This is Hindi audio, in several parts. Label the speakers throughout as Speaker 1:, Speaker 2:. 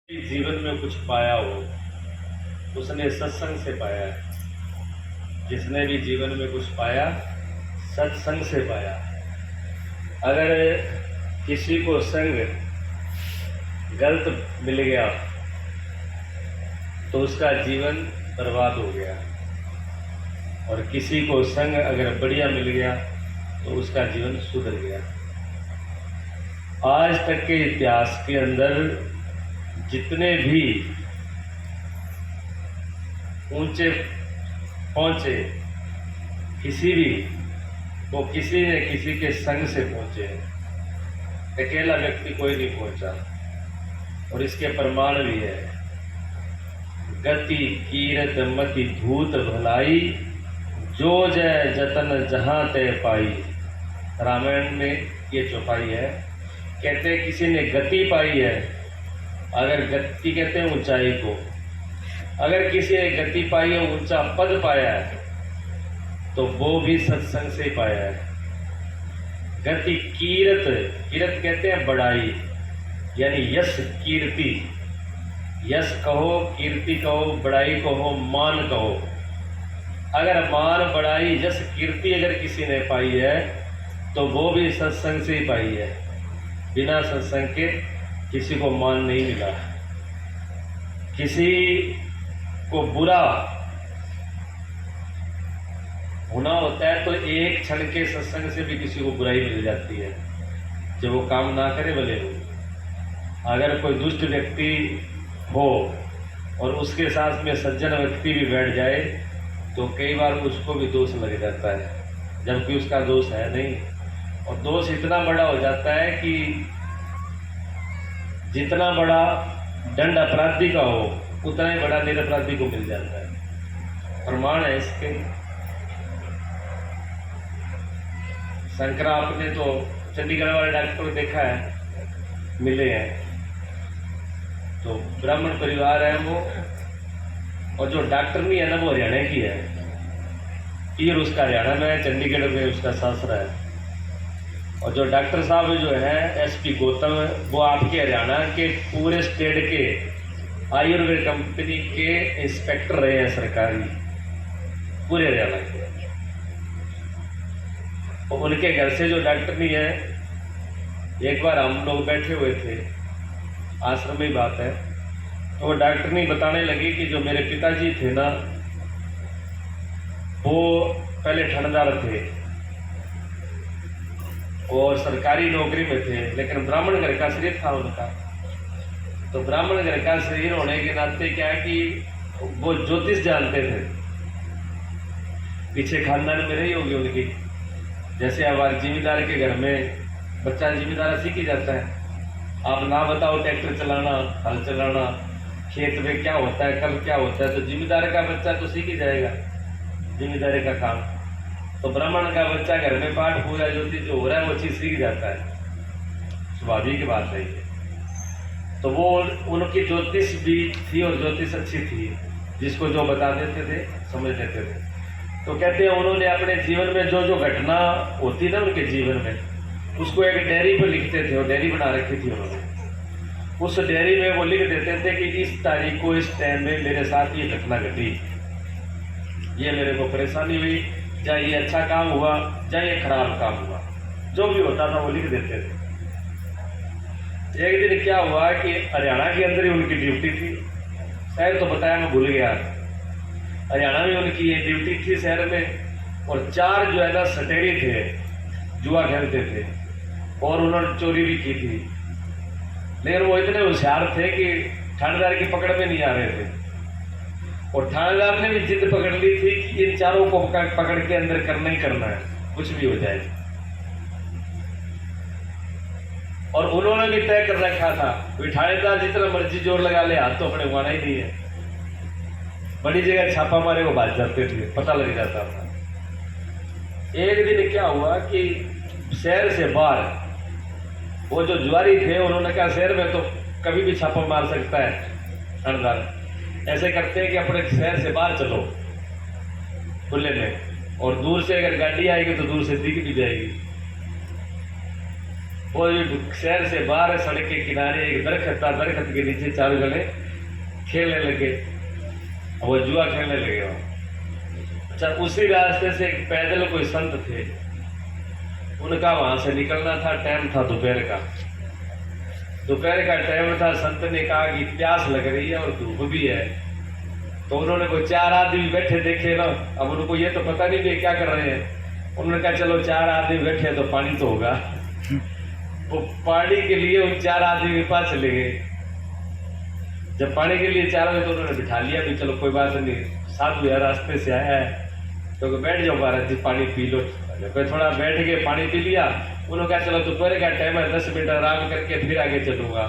Speaker 1: जीवन में कुछ पाया हो उसने सत्संग से पाया है। जिसने भी जीवन में कुछ पाया सत्संग से पाया। अगर किसी को संग गलत मिल गया तो उसका जीवन बर्बाद हो गया, और किसी को संग अगर बढ़िया मिल गया तो उसका जीवन सुधर गया। आज तक के इतिहास के अंदर जितने भी ऊंचे पहुंचे किसी भी वो किसी न किसी के संग से पहुंचे। अकेला व्यक्ति कोई नहीं पहुंचा, और इसके प्रमाण भी है। गति कीरत मति धूत भलाई, जो जय जतन जहां तय पाई। रामायण में ये चौपाई है। कहते हैं किसी ने गति पाई है। अगर गति कहते हैं ऊंचाई को, अगर किसी ने गति पाई है, ऊंचा पद पाया है, तो वो भी सत्संग से पाया है। गति कीरत, कीरत कहते हैं बड़ाई, यानी यश कीर्ति। यश कहो, कीर्ति कहो, बड़ाई कहो, मान कहो। अगर मान बड़ाई यश कीर्ति अगर किसी ने पाई है तो वो भी सत्संग से ही पाई है। बिना सत्संग के किसी को मान नहीं मिला। किसी को बुरा होना होता है तो एक क्षण के सत्संग से भी किसी को बुराई मिल जाती है, जब वो काम ना करे भले हो। अगर कोई दुष्ट व्यक्ति हो और उसके साथ में सज्जन व्यक्ति भी बैठ जाए तो कई बार उसको भी दोष लग जाता है, जबकि उसका दोष है नहीं। और दोष इतना बड़ा हो जाता है कि जितना बड़ा दंड अपराधी का हो उतना ही बड़ा निरपराधी को मिल जाता है। प्रमाण है इसके। शंकरा आपने तो चंडीगढ़ वाले डॉक्टर को देखा है, मिले हैं। तो ब्राह्मण परिवार है वो, और जो डॉक्टर नहीं है ना वो हरियाणा की है। पीर उसका हरियाणा में है, चंडीगढ़ में उसका सासरा है। और जो डॉक्टर साहब जो है एसपी गौतम, वो आपके हरियाणा के पूरे स्टेट के आयुर्वेद कंपनी के इंस्पेक्टर रहे हैं सरकारी, पूरे हरियाणा के। और उनके घर से जो डॉक्टर नहीं है, एक बार हम लोग बैठे हुए थे, आश्रम में बात है, तो वो डॉक्टर नहीं बताने लगी कि जो मेरे पिताजी थे ना वो पहले ठंडार थे और सरकारी नौकरी में थे, लेकिन ब्राह्मण घर का शरीर था उनका। तो ब्राह्मण घर का शरीर होने के नाते क्या है कि वो ज्योतिष जानते थे। पीछे खानदान में रही होगी उनकी। जैसे हमारे जिम्मेदार के घर में बच्चा जिम्मेदार सीख ही जाता है। आप ना बताओ ट्रैक्टर चलाना, हल चलाना, खेत में क्या होता है, कब क्या होता है, तो जिम्मेदार का बच्चा तो सीख ही जाएगा जिम्मेदारी का काम। तो ब्राह्मण का बच्चा घर में पाठ पूजा ज्योतिष जो हो रहा है वो चीज़ सीख जाता है, स्वाभाविक बात है ये। तो वो उनकी ज्योतिष भी थी और ज्योतिष अच्छी थी, जिसको जो बता देते थे समझ लेते थे। तो कहते हैं उन्होंने अपने जीवन में जो जो घटना होती ना उनके जीवन में, उसको एक डायरी पर लिखते थे, और डायरी बना रखी थी उन्होंने। उस डायरी में वो लिख देते थे कि इस तारीख को इस टाइम में मेरे साथ ये घटना घटी, ये मेरे को परेशानी हुई, चाहे ये अच्छा काम हुआ चाहे ये खराब काम हुआ, जो भी होता था वो लिख देते थे। एक दिन क्या हुआ कि हरियाणा के अंदर ही उनकी ड्यूटी थी, शहर तो बताया मैं भूल गया। हरियाणा में उनकी ये ड्यूटी थी शहर में, और 4 जो है ना सटेरी थे, जुआ खेलते थे, और उन्होंने चोरी भी की थी। लेकिन वो इतने होशियार थे कि थानेदार की पकड़ में नहीं आ रहे थे, और थानेदार ने भी जिद पकड़ ली थी कि इन चारों को पकड़ के अंदर करना ही करना है, कुछ भी हो जाए। और उन्होंने भी तय कर रखा था कि थानेदार जितना मर्जी जोर लगा ले, हाथ तो अपने उगाना ही नहीं है। बड़ी जगह छापा मारे वो भाग जाते थे, पता लग जाता था। एक दिन क्या हुआ कि शहर से बाहर वो जो जुआरी थे उन्होंने कहा शहर में तो कभी भी छापा मार सकता है थानेदार, ऐसे करते हैं कि अपने शहर से बाहर चलो खुले में, और दूर से अगर गाड़ी आएगी तो दूर से दिख भी जाएगी। और शहर से बाहर सड़क के किनारे एक दरख्त था, दरख्त के नीचे चारों जने खेलने लगे, वो जुआ खेलने लगे वहाँ। अच्छा, उसी रास्ते से एक पैदल कोई संत थे, उनका वहां से निकलना था, टाइम था दोपहर का, दोपहर का टाइम था। संत ने कहा कि प्यास लग रही है और धूप भी है, तो उन्होंने कोई 4 आदमी बैठे देखे ना, अब उनको ये तो पता नहीं वे क्या कर रहे हैं। उन्होंने कहा चलो 4 आदमी बैठे तो पानी तो होगा। वो पानी के लिए उन 4 आदमी के पास चले गए। जब पानी के लिए 4 बजे तो उन्होंने बिठा लिया भी चलो कोई बात नहीं, साधु है रास्ते से आया है तो बैठ जाओ महाराज जी पानी पी लो। फिर थोड़ा बैठ के पानी पी लिया। उन्होंने कहा चलो दोपहर का टाइम है, 10 मिनट आराम करके फिर आगे चलूंगा।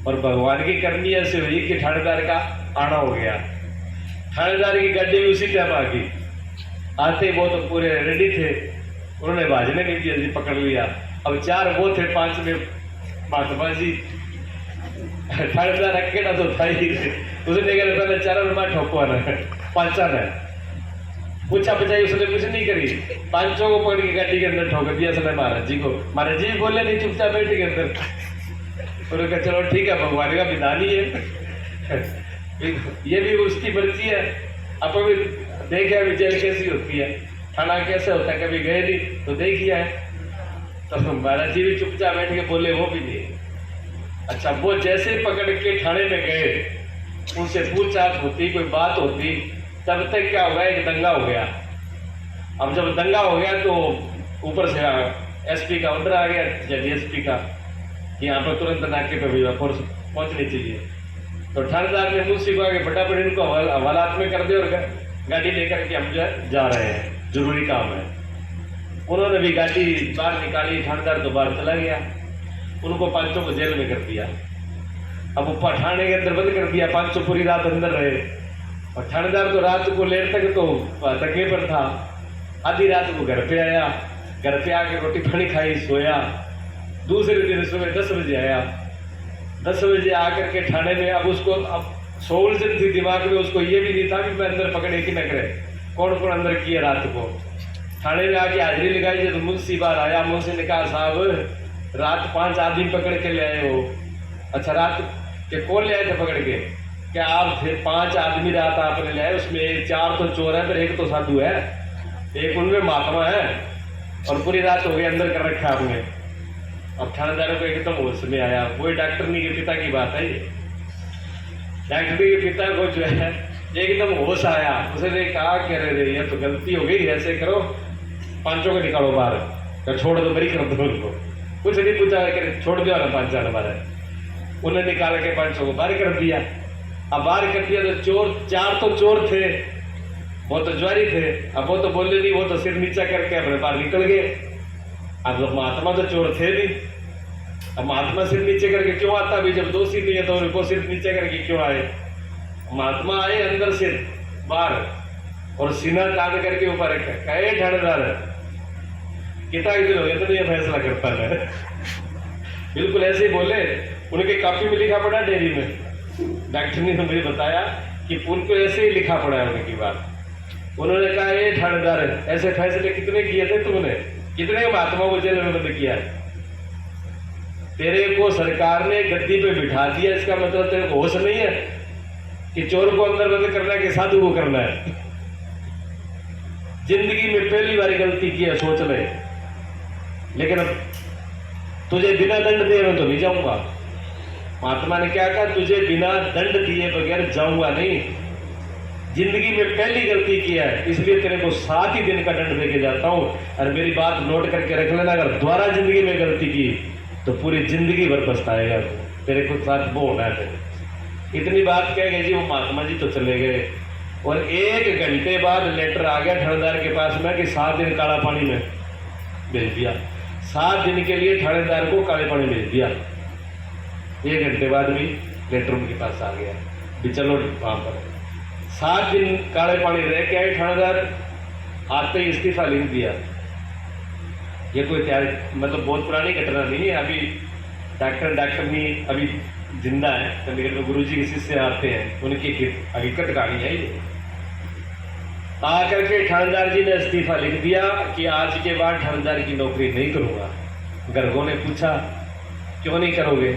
Speaker 1: और भगवान की करनी ऐसे हुई कि थानेदार का आना हो गया। थानेदार की गाड़ी भी उसी टाइम आ गई। आते वो तो पूरे रेडी थे, उन्होंने भाजने नहीं दिया जी, पकड़ लिया। अब 4 वो थे, 5 में महात्मा जी। थानेदार अकेला तो था ही, उसने कहा पहले 4 में मार ठोकवा ना, 5 है पूछा बचाई, उसने कुछ नहीं करी, 5 को पकड़ के गाड़ी के अंदर ठोक दिया उसने महाराज जी को। महाराज जी बोले नहीं, चुपचाप बैठ के अंदर। उन्होंने कहा चलो ठीक है, भगवान का विधान ही है, ये भी उसकी मर्जी है। अब अभी देखे अभी जेल कैसी होती है, थाना कैसे होता है, कभी गए नहीं तो देखिए है। तो महाराज जी भी चुपचाप बैठ के बोले, वो भी नहीं। अच्छा, वो जैसे पकड़ के थाने में गए, उनसे पूछताछ होती, कोई बात होती, तब तक क्या हो गया, एक दंगा हो गया। अब जब दंगा हो गया तो ऊपर से एसपी का ऑर्डर आ गया, डीएसपी का, कि यहाँ पर तुरंत नाके पे भी फोर्स पहुंचनी चाहिए। तो थानेदार ने मुझसे कहा कि फटाफट इनको हवालात में कर दे और गाड़ी लेकर के हम जा रहे हैं, जरूरी काम है। उन्होंने भी गाड़ी बाहर निकाली, थानेदार तो बाहर चला गया, उनको 5 को जेल में कर दिया। अब ऊपर थाने के अंदर बंद कर दिया, 5 पूरी रात अंदर रहे। और थानेदार तो रात को लेट तक तो धक्के पर था। आधी रात को घर पे आया, घर पे आके रोटी पानी खाई, सोया। दूसरे दिन सुबह 10 बजे आया। 10 बजे आकर के थाने में, अब उसको अब सोलजन थी दिमाग में, उसको ये भी नहीं था कि मैं अंदर पकड़े कि न करे, कौन कौन अंदर किया रात को। थाने में आके हाजिरी लगाई, जब मुंशी बाहर आया, मुंशी ने कहा साहब रात 5 आदमी पकड़ के ले आए हो। अच्छा, रात के कौन ले आए थे पकड़ के? क्या आप थे? 5 आदमी रात आपने ले आए, उसमें 4 तो चोर है, फिर 1 तो साधु है, एक उनमें महात्मा है, और पूरी रात हो गई अंदर कर रखा आपने। अब थानेदारों को एकदम होश में आया। वही डॉक्टरनी के पिता की बात है ये। डॉक्टरनी के पिता को जो है एकदम होश आया, उसने कहा कह रहे ये तो गलती हो गई, ऐसे करो 5 को निकालो बाहर, तो छोड़ दो, बरी कर दो उनको। कुछ नहीं पूछा, छोड़ दो ना 5 हमारे। उन्हें निकाल के 5 को बाहर कर दिया। अब बाहर कर दिया तो चोर 4 तो चोर थे, वो तो ज्वारी थे। अब वो तो बोले नहीं, वो तो सिर नीचा करके अपने बाहर निकल गए। अब लोग महात्मा तो चोर थे नहीं। अब महात्मा सिर नीचे करके क्यों आता? अभी जब दोषी नहीं है तो उनको सिर नीचे करके क्यों आए? महात्मा आए अंदर से बाहर और सीना तान करके ऊपर कहे थानेदार कितना दिन हो गया तो ये फैसला करता है। बिल्कुल ऐसे ही बोले। उनके कॉपी में लिखा पड़ा, डेयरी में डॉक्टर ने मुझे बताया कि उनको ऐसे ही लिखा पड़ा है उनकी बात। उन्होंने कहा ये थानेदार ऐसे फैसले कितने किए थे तुमने, कितने महात्मा को जेल में बंद किया है? तेरे को सरकार ने गद्दी पे बिठा दिया, इसका मतलब तेरे को होश नहीं है कि चोर को अंदर बंद करना है कि साधु को करना है? जिंदगी में पहली बार गलती की है, सोच ले। लेकिन अब तुझे बिना दंड दे रहा तो नहीं जाऊंगा। महात्मा ने क्या कहा? तुझे बिना दंड दिए बगैर जाऊंगा नहीं। जिंदगी में पहली गलती किया है, इसलिए तेरे को 7 ही दिन का दंड देके जाता हूं। और मेरी बात नोट करके रख लेना, अगर दोबारा जिंदगी में गलती की तो पूरी जिंदगी भर पछताएगा, तेरे को साथ वो होना है। इतनी बात कह गए जी, वो महात्मा जी तो चले गए। और 1 घंटे बाद लेटर आ गया थानेदार के पास में कि 7 दिन काला पानी में भेज दिया। 7 दिन के लिए थानेदार को काले पानी भेज दिया। 1 घंटे बाद भी लेटर उनके पास आ गया भी चलो वहां पर। 7 दिन काले पानी रह के आए थानेदार, आते ही इस्तीफा लिख दिया। ये कोई मतलब बहुत पुरानी घटना नहीं है। अभी डॉक्टरनी अभी जिंदा है, चंडीगढ़ में गुरुजी के शिष्य आते हैं, उनकी हकीकत कहानी है ये। आकर के थानेदार जी ने इस्तीफा लिख दिया कि आज के बाद थानेदार की नौकरी नहीं करूंगा। गर्गों ने पूछा क्यों नहीं करोगे?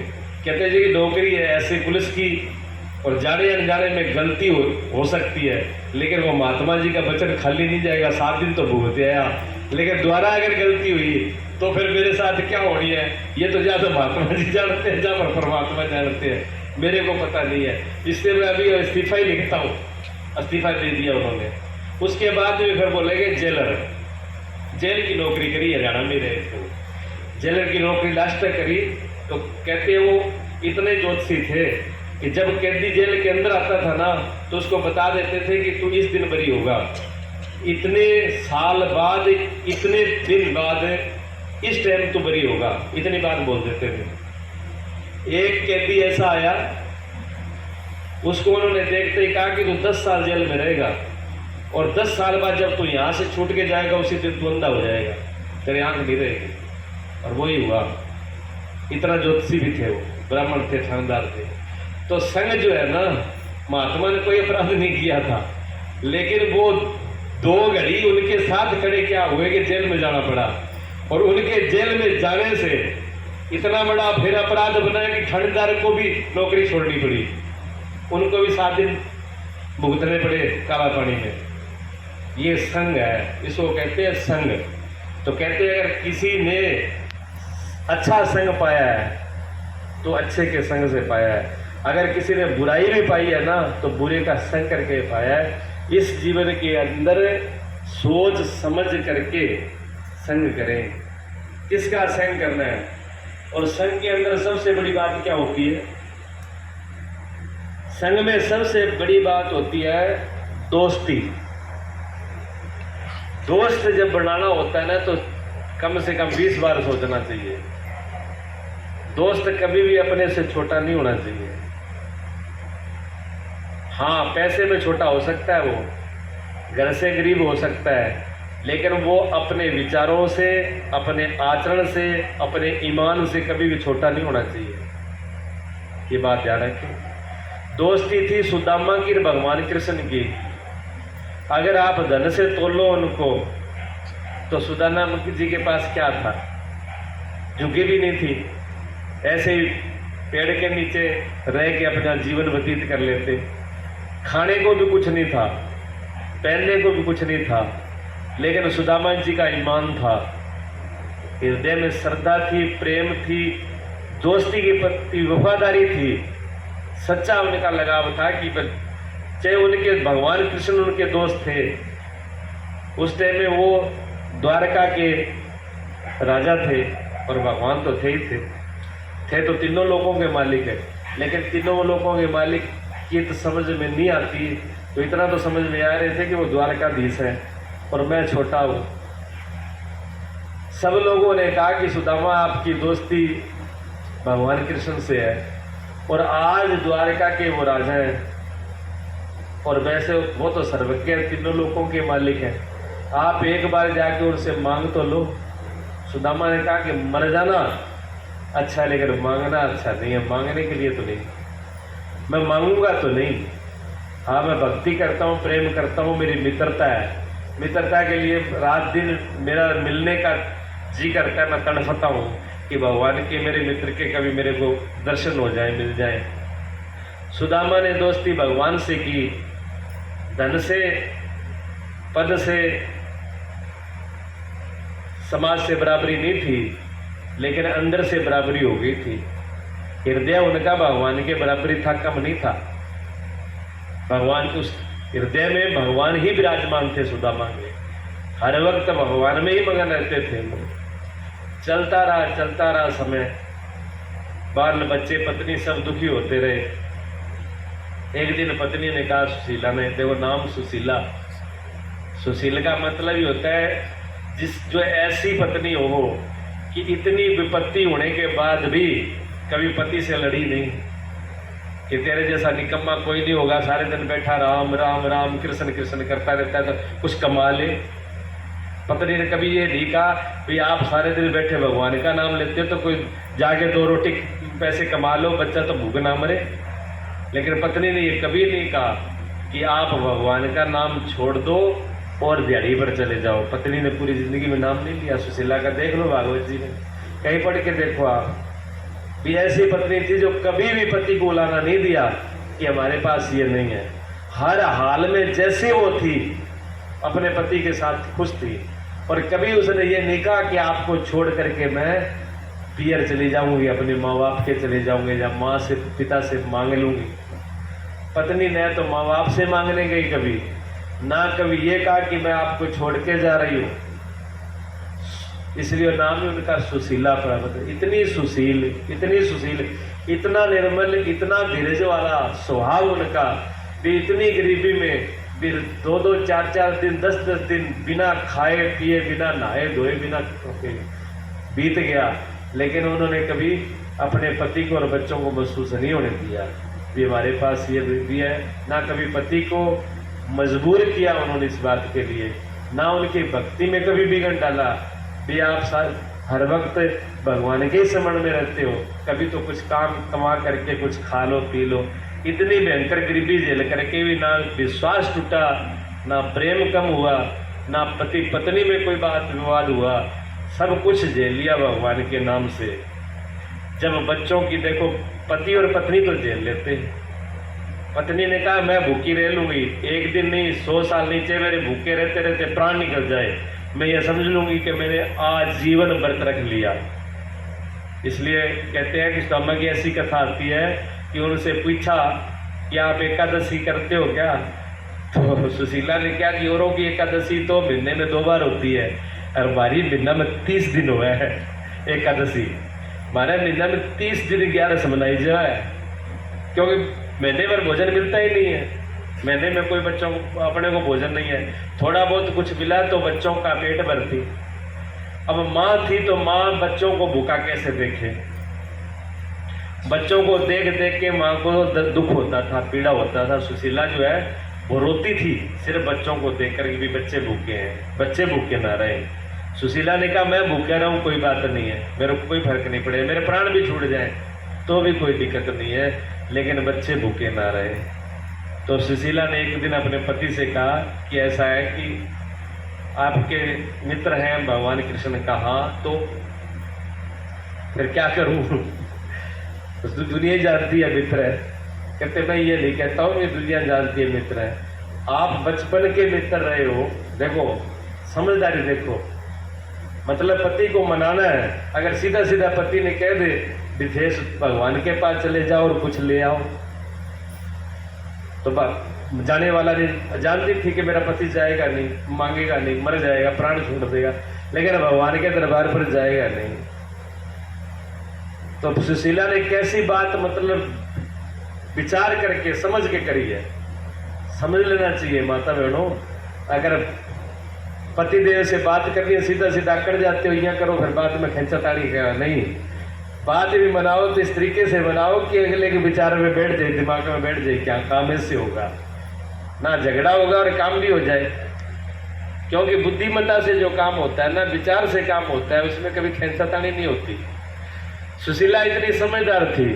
Speaker 1: कहते जी कि नौकरी है ऐसे पुलिस की, और जाने अनजाने में गलती हो सकती है, लेकिन वो महात्मा जी का वचन खाली नहीं जाएगा, 7 दिन तो भुगते आया, लेकिन दोबारा अगर गलती हुई तो फिर मेरे साथ क्या होनी है, ये तो जहाँ तो महात्मा जी जानते हैं, जहाँ पर परमात्मा जानते हैं, मेरे को पता नहीं है। इसलिए मैं अभी इस्तीफा ही लिखता हूँ। इस्तीफा दे दिया उन्होंने। उसके बाद भी फिर बोलेंगे जेलर, जेल की नौकरी करी हरियाणा में रहे थे, जेलर की नौकरी लास्ट तक करी। तो कहते वो इतने ज्योतिषी थे कि जब कैदी जेल के अंदर आता था ना, तो उसको बता देते थे कि तू इस दिन बरी होगा, इतने साल बाद, इतने दिन बाद, इस टाइम तू बरी होगा, इतनी बात बोल देते थे। एक कैदी ऐसा आया, उसको उन्होंने देखते ही कहा कि तू 10 साल जेल में रहेगा, और 10 साल बाद जब तू यहाँ से छूट के जाएगा उसी दिन तू अंधा हो जाएगा, तेरी आंख नहीं रहेगी। और वही हुआ। इतना ज्योतिषी भी थे, वो ब्राह्मण थे, थानेदार थे। तो संघ जो है ना, महात्मा ने कोई अपराध नहीं किया था, लेकिन वो 2 घड़ी उनके साथ खड़े क्या हुए कि जेल में जाना पड़ा, और उनके जेल में जाने से इतना बड़ा फिर अपराध बना कि थानेदार को भी नौकरी छोड़नी पड़ी, उनको भी 7 दिन भुगतने पड़े काला पानी में। ये संघ है, इसको कहते हैं संघ। तो कहते हैं अगर किसी ने अच्छा संग पाया है तो अच्छे के संग से पाया है, अगर किसी ने बुराई भी पाई है ना तो बुरे का संग करके पाया है। इस जीवन के अंदर सोच समझ करके संग करें, किसका संग करना है। और संग के अंदर सबसे बड़ी बात क्या होती है? संग में सबसे बड़ी बात होती है दोस्ती। दोस्त जब बनाना होता है ना तो कम से कम 20 बार सोचना चाहिए। दोस्त कभी भी अपने से छोटा नहीं होना चाहिए। हाँ, पैसे में छोटा हो सकता है, वो घर से गरीब हो सकता है, लेकिन वो अपने विचारों से, अपने आचरण से, अपने ईमान से कभी भी छोटा नहीं होना चाहिए। ये बात ध्यान रखें। दोस्ती थी सुदामा की और भगवान कृष्ण की। अगर आप धन से तोलो उनको तो सुदामा जी के पास क्या था? झुकी भी नहीं थी, ऐसे ही पेड़ के नीचे रह के अपना जीवन व्यतीत कर लेते। खाने को भी कुछ नहीं था, पहनने को भी कुछ नहीं था, लेकिन सुदामा जी का ईमान था, हृदय में श्रद्धा थी, प्रेम थी, दोस्ती के प्रति वफादारी थी, सच्चा उनका लगाव था कि चाहे उनके भगवान कृष्ण उनके दोस्त थे। उस टाइम में वो द्वारका के राजा थे और भगवान तो थे ही थे तो तीनों लोगों के मालिक है, लेकिन तीनों लोगों के मालिक ये तो समझ में नहीं आती। तो इतना तो समझ में आ रहे थे कि वो द्वारकाधीश है और मैं छोटा हूँ। सब लोगों ने कहा कि सुदामा आपकी दोस्ती भगवान कृष्ण से है, और आज द्वारका के वो राजा हैं, और वैसे वो तो सर्वज्ञ तीनों लोगों के मालिक हैं। आप एक बार जाके उनसे मांग तो लो। सुदामा ने कहा कि मर जाना अच्छा, लेकिन मांगना अच्छा नहीं है। मांगने के लिए तो नहीं, मैं मांगूंगा तो नहीं। हाँ, मैं भक्ति करता हूँ, प्रेम करता हूँ, मेरी मित्रता है, मित्रता के लिए रात दिन मेरा मिलने का जी करता है। मैं तड़फता हूँ कि भगवान के, मेरे मित्र के कभी मेरे को दर्शन हो जाए, मिल जाए। सुदामा ने दोस्ती भगवान से की, धन से, पद से, समाज से बराबरी नहीं थी, लेकिन अंदर से बराबरी हो गई थी। हृदय उनका भगवान के बराबरी था, कम नहीं था। भगवान उस हृदय में भगवान ही विराजमान थे। सुदामा में हर वक्त भगवान में ही मगन रहते थे। चलता रहा समय, बाल बच्चे पत्नी सब दुखी होते रहे। एक दिन पत्नी ने कहा सुशीला ने, देखो नाम सुशीला, सुशील का मतलब ही होता है जो ऐसी पत्नी हो कि इतनी विपत्ति होने के बाद भी कभी पति से लड़ी नहीं, कि तेरे जैसा निकम्मा कोई नहीं होगा, सारे दिन बैठा राम राम राम कृष्ण कृष्ण करता रहता है तो कुछ कमा ले। पत्नी ने कभी ये नहीं कहा भाई आप सारे दिन बैठे भगवान का नाम लेते हो तो कोई जाके 2 रोटी पैसे कमा लो, बच्चा तो भूख ना मरे। लेकिन पत्नी ने ये कभी नहीं कहा कि आप भगवान का नाम छोड़ दो और दिहाड़ी पर चले जाओ। पत्नी ने पूरी जिंदगी में नाम नहीं लिया सुशीला का। देख लो भागवत जी में, कहीं पढ़ के देखो आप। भी ऐसी पत्नी थी जो कभी भी पति को बुलाना नहीं दिया कि हमारे पास ये नहीं है। हर हाल में जैसे वो थी अपने पति के साथ खुश थी, और कभी उसने ये नहीं कहा कि आपको छोड़ करके मैं पियर चली जाऊंगी, अपने माँ बाप के चले जाऊंगे या माँ से पिता से मांग लूंगी। पत्नी ने तो माँ बाप से मांगने गई कभी ना, कभी ये कहा कि मैं आपको छोड़ के जा रही हूँ। इसलिए नाम ही उनका सुशीला पर्वत। इतनी सुशील, इतना निर्मल, इतना धीरज वाला स्वभाव उनका, भी इतनी गरीबी में भी 2-2, 4-4 दिन, 10-10 दिन बिना खाए पिए, बिना नहाए धोए, बिना बीत गया, लेकिन उन्होंने कभी अपने पति को और बच्चों को महसूस नहीं होने दिया भी हमारे पास ये भी है। ना कभी पति को मजबूर किया उन्होंने इस बात के लिए, ना उनकी भक्ति में कभी बिगड़ डाला भी आप हर वक्त भगवान के स्मरण में रहते हो, कभी तो कुछ काम कमा करके कुछ खा लो पी लो। इतनी भयंकर गरीबी झेल करके भी ना विश्वास टूटा, ना प्रेम कम हुआ, ना पति पत्नी में कोई बात विवाद हुआ, सब कुछ झेल लिया भगवान के नाम से। जब बच्चों की देखो, पति और पत्नी तो झेल लेते हैं। पत्नी ने कहा मैं भूखी रह लूंगी, 1 दिन नहीं 100 साल नीचे मेरे भूखे रहते रहते प्राण निकल जाए, मैं ये समझ लूंगी कि मैंने आजीवन व्रत रख लिया। इसलिए कहते हैं कि स्वामी की ऐसी कथा आती है कि उनसे पूछा कि आप एकादशी करते हो क्या? तो सुशीला ने क्या कि औरों की एकादशी तो महीने में 2 बार होती है, और हमारी महीना में 30 दिन हुआ है एकादशी। हमारे महीना में 30 दिन 11 मनाई जाए, क्योंकि महीने भर भोजन मिलता ही नहीं है। महीने में कोई बच्चों को अपने को भोजन नहीं है, थोड़ा बहुत कुछ मिला तो बच्चों का पेट भरती। अब माँ थी तो माँ बच्चों को भूखा कैसे देखे? बच्चों को देख देख के माँ को दुख होता था, पीड़ा होता था। सुशीला जो है वो रोती थी सिर्फ बच्चों को देख कर भी बच्चे भूखे हैं, बच्चे भूखे ना रहे। सुशीला ने कहा मैं भूखे रहूँ कोई बात नहीं है, मेरे को कोई फर्क नहीं पड़ेगा, मेरे प्राण भी छूट जाए तो भी कोई दिक्कत नहीं है, लेकिन बच्चे भूखे ना रहे। तो सुशीला ने एक दिन अपने पति से कहा कि ऐसा है कि आपके मित्र हैं भगवान कृष्ण का। हाँ, तो फिर क्या करूं? तो दुनिया जानती है मित्र है। कहते मैं ये नहीं कहता हूँ, ये दुनिया जानती है मित्र है। आप बचपन के मित्र रहे हो, देखो समझदारी देखो, मतलब पति को मनाना है। अगर सीधा सीधा पति ने कह दे विदेश भगवान के पास चले जाओ और कुछ ले आओ, तो जाने वाला नहीं, जानती थी कि मेरा पति जाएगा नहीं, मांगेगा नहीं, मर जाएगा, प्राण छोड़ देगा, लेकिन भगवान के दरबार पर जाएगा नहीं। तो सुशीला ने कैसी बात मतलब विचार करके समझ के करी है। समझ लेना चाहिए माता बहनों, अगर पति देव से बात करनी है सीधा सीधा कर जाते हो, यहाँ करो फिर बाद में खींचाताड़ी का नहीं। बात भी बनाओ तो इस तरीके से बनाओ कि अगले के विचार में बैठ जाए, दिमाग में बैठ जाए, क्या काम इससे होगा, ना झगड़ा होगा और काम भी हो जाए। क्योंकि बुद्धिमत्ता से जो काम होता है ना, विचार से काम होता है, उसमें कभी खींचाताड़ी नहीं होती। सुशीला इतनी समझदार थी,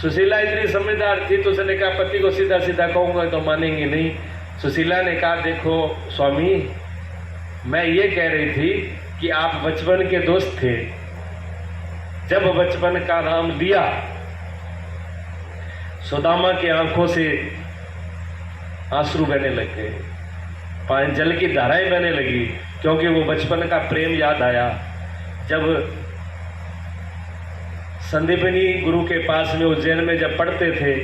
Speaker 1: सुशीला इतनी समझदार थी तो उसने कहा पति को सीधा सीधा कहूँगा तो मानेंगे नहीं। सुशीला ने कहा देखो स्वामी, मैं ये कह रही थी कि आप बचपन के दोस्त थे, जब बचपन का नाम लिया सुदामा की आंखों से आंसू बहने लग गए, जल की धाराएं बहने लगी, क्योंकि वो बचपन का प्रेम याद आया। जब संदीपनी गुरु के पास में उज्जैन में जब पढ़ते थे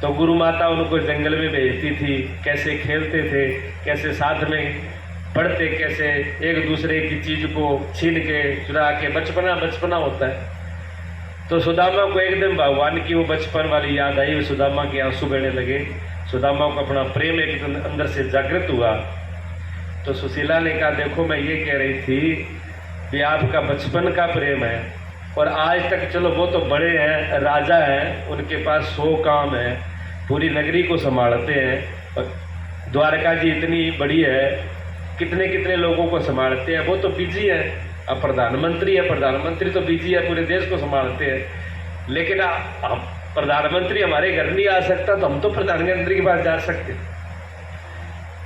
Speaker 1: तो गुरु माता उनको जंगल में भेजती थी, कैसे खेलते थे, कैसे साथ में पढ़ते, कैसे एक दूसरे की चीज को छीन के चुरा के, बचपना होता है। तो सुदामा को एक दिन भगवान की वो बचपन वाली याद आई, सुदामा के आंसू बहने लगे, सुदामा को अपना प्रेम एक अंदर से जागृत हुआ। तो सुशीला ने कहा देखो मैं ये कह रही थी कि आपका बचपन का प्रेम है, और आज तक चलो वो तो बड़े हैं, राजा हैं, उनके पास 100 काम है, पूरी नगरी को संभालते हैं, और द्वारका जी इतनी बड़ी है, कितने कितने लोगों को संभालते हैं, वो तो बिजी है। अब प्रधानमंत्री है, प्रधानमंत्री तो बिजी है, पूरे देश को संभालते हैं। लेकिन हम प्रधानमंत्री हमारे घर नहीं आ सकता तो हम तो प्रधानमंत्री के पास जा सकते,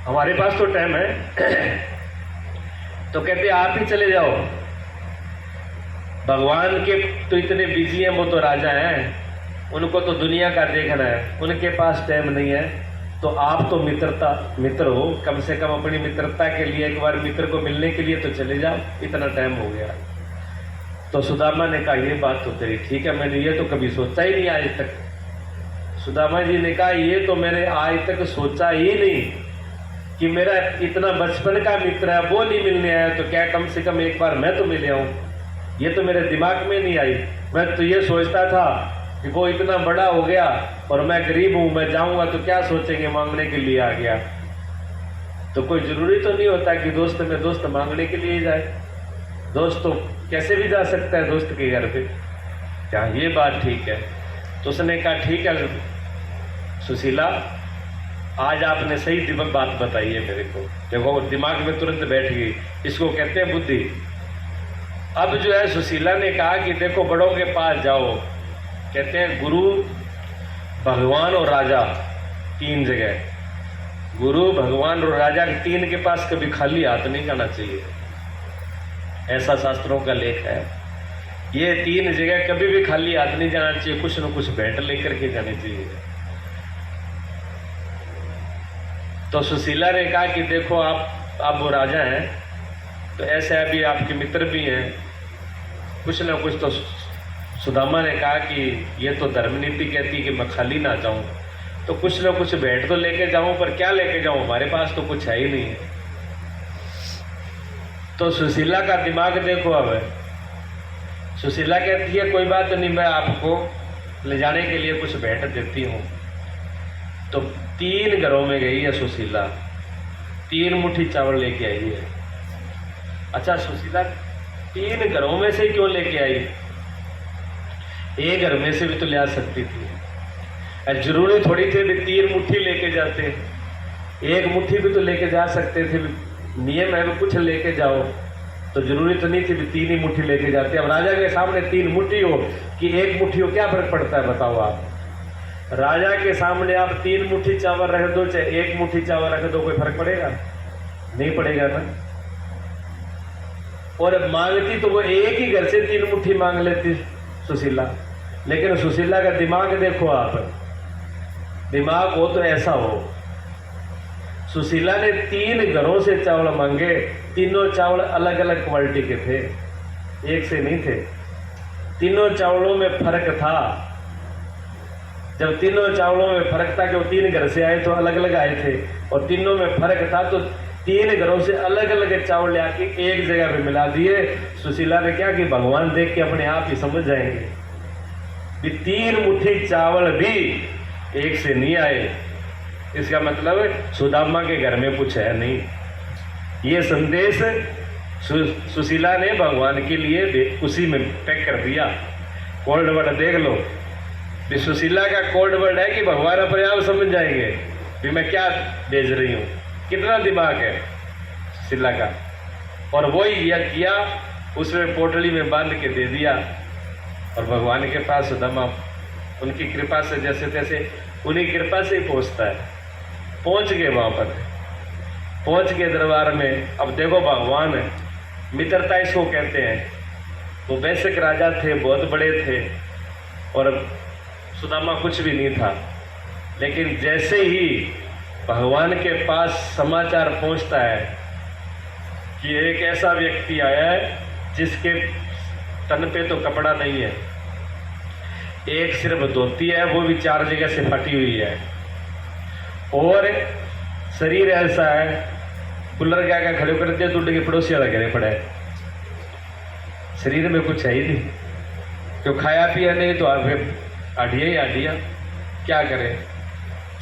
Speaker 1: हमारे पास तो टाइम है। तो कहते आप ही चले जाओ, भगवान के तो इतने बिजी हैं, वो तो राजा हैं, उनको तो दुनिया का देखना है, उनके पास टाइम नहीं है। तो आप तो मित्र हो, कम से कम अपनी मित्रता के लिए एक बार मित्र को मिलने के लिए तो चले जाओ, इतना टाइम हो गया। तो सुदामा ने कहा ये बात तो तेरी ठीक है, मैंने ये तो कभी सोचा ही नहीं आज तक। सुदामा जी ने कहा ये तो मैंने आज तक सोचा ही नहीं कि मेरा इतना बचपन का मित्र है वो नहीं मिलने आया, तो क्या कम से कम एक बार मैं तो मिले आऊं। ये तो मेरे दिमाग में नहीं आई। मैं तो ये सोचता था कि वो इतना बड़ा हो गया और मैं गरीब हूं, मैं जाऊंगा तो क्या सोचेंगे, मांगने के लिए आ गया। तो कोई जरूरी तो नहीं होता कि दोस्त में दोस्त मांगने के लिए जाए, दोस्त तो कैसे भी जा सकता है दोस्त के घर पे। क्या ये बात ठीक है? तो उसने कहा ठीक है सुशीला, आज आपने सही बात बताई है मेरे को, देखो दिमाग में तुरंत बैठ गई, इसको कहते हैं बुद्धि। अब जो है सुशीला ने कहा कि देखो बड़ों के पास जाओ, कहते हैं गुरु, भगवान और राजा, तीन जगह, गुरु भगवान और राजा के तीन के पास कभी खाली हाथ नहीं जाना चाहिए, ऐसा शास्त्रों का लेख है। ये तीन जगह कभी भी खाली हाथ नहीं जाना चाहिए, कुछ न कुछ भेंट लेकर के जानी चाहिए। तो सुशीला ने कहा कि देखो आप वो राजा हैं, तो ऐसे अभी आपके मित्र भी हैं, कुछ ना कुछ। तो सुदामा ने कहा कि ये तो धर्मनीति कहती कि मैं खाली ना जाऊं, तो कुछ ना कुछ भेंट तो लेके जाऊं, पर क्या लेके जाऊं, हमारे पास तो कुछ है ही नहीं है। तो सुशीला का दिमाग देखो। अब सुशीला कहती है कोई बात नहीं, मैं आपको ले जाने के लिए कुछ भेंट देती हूँ। तो तीन घरों में गई है सुशीला, तीन मुट्ठी चावल लेके आई है। अच्छा सुशीला तीन घरों में से क्यों लेके आई? एक घर में से भी तो ले आ सकती थी, जरूरी थोड़ी थे भी तीन मुट्ठी लेके जाते, एक मुट्ठी भी तो लेके जा सकते थे। नियम है कुछ लेके जाओ, तो जरूरी तो नहीं थी भी तीन ही मुट्ठी लेके जाते। अब राजा के सामने तीन मुट्ठी हो कि एक मुट्ठी हो, क्या फर्क पड़ता है बताओ आप? राजा के सामने आप तीन मुट्ठी चावल रख दो चाहे एक मुट्ठी चावल रख दो, कोई फर्क पड़ेगा? नहीं पड़ेगा ना। और मांगती तो वो एक ही घर से तीन मुट्ठी मांग लेती सुशीला, लेकिन सुशीला का दिमाग देखो आप, दिमाग हो तो ऐसा हो। सुशीला ने तीन घरों से चावल मांगे, तीनों चावल अलग अलग क्वालिटी के थे, एक से नहीं थे। तीनों चावलों में फर्क था। जब तीनों चावलों में फर्क था कि वो तीन घर से आए तो अलग अलग आए थे, और तीनों में फर्क था, तो तीन घरों से अलग अलग चावल लेके एक जगह पे मिला दिए। सुशीला ने क्या कि भगवान देख के अपने आप ही समझ जाएंगे कि तीन मुट्ठी चावल भी एक से नहीं आए, इसका मतलब सुदामा के घर में कुछ है नहीं। ये संदेश सुशीला ने भगवान के लिए उसी में पैक कर दिया। कोल्ड वर्ड देख लो, सुशीला का कोल्ड वर्ड है कि भगवान अपने आप समझ जाएंगे कि मैं क्या भेज रही हूँ। कितना दिमाग है सुशीला का। और वही किया, उसमें पोटली में बांध के दे दिया, और भगवान के पास सुदामा उनकी कृपा से जैसे तैसे उन्हीं कृपा से ही पहुँचता है। पहुँच गए वहाँ पर, पहुँच गए दरबार में। अब देखो भगवान है, मित्रता इसको कहते हैं। वो वैश्य राजा थे, बहुत बड़े थे, और सुदामा कुछ भी नहीं था, लेकिन जैसे ही भगवान के पास समाचार पहुंचता है कि एक ऐसा व्यक्ति आया है जिसके तन पे तो कपड़ा नहीं है, एक सिर्फ धोती है, वो भी चार जगह से फटी हुई है, और शरीर ऐसा है कुल्लर क्या खड़े कर दिया तो के पड़ोसी वाला घरे पड़ा है, शरीर में कुछ है ही नहीं, जो खाया पिया नहीं तो आढ़िया ही आढ़िया, क्या करें।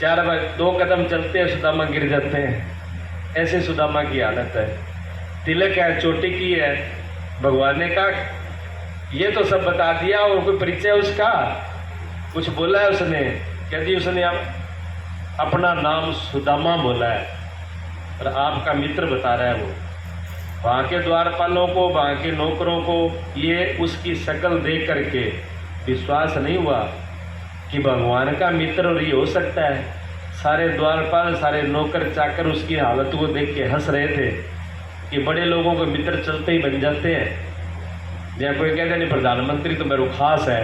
Speaker 1: चार बार दो कदम चलते हैं सुदामा गिर जाते हैं, ऐसे सुदामा की हालत है। तिलक है, चोटी की है। भगवान ने कहा ये तो सब बता दिया, और कोई परिचय उसका कुछ बोला है उसने? कहती उसने अपना नाम सुदामा बोला है, और आपका मित्र बता रहा है वो। वहाँ के द्वारपालों को, वहाँ के नौकरों को ये उसकी शक्ल देख करके विश्वास नहीं हुआ कि भगवान का मित्र और ये हो सकता है। सारे द्वारपाल, सारे नौकर चाकर उसकी हालत को देख के हंस रहे थे कि बड़े लोगों के मित्र चलते ही बन जाते हैं। या कोई कहते नहीं प्रधानमंत्री तो मेरे खास है,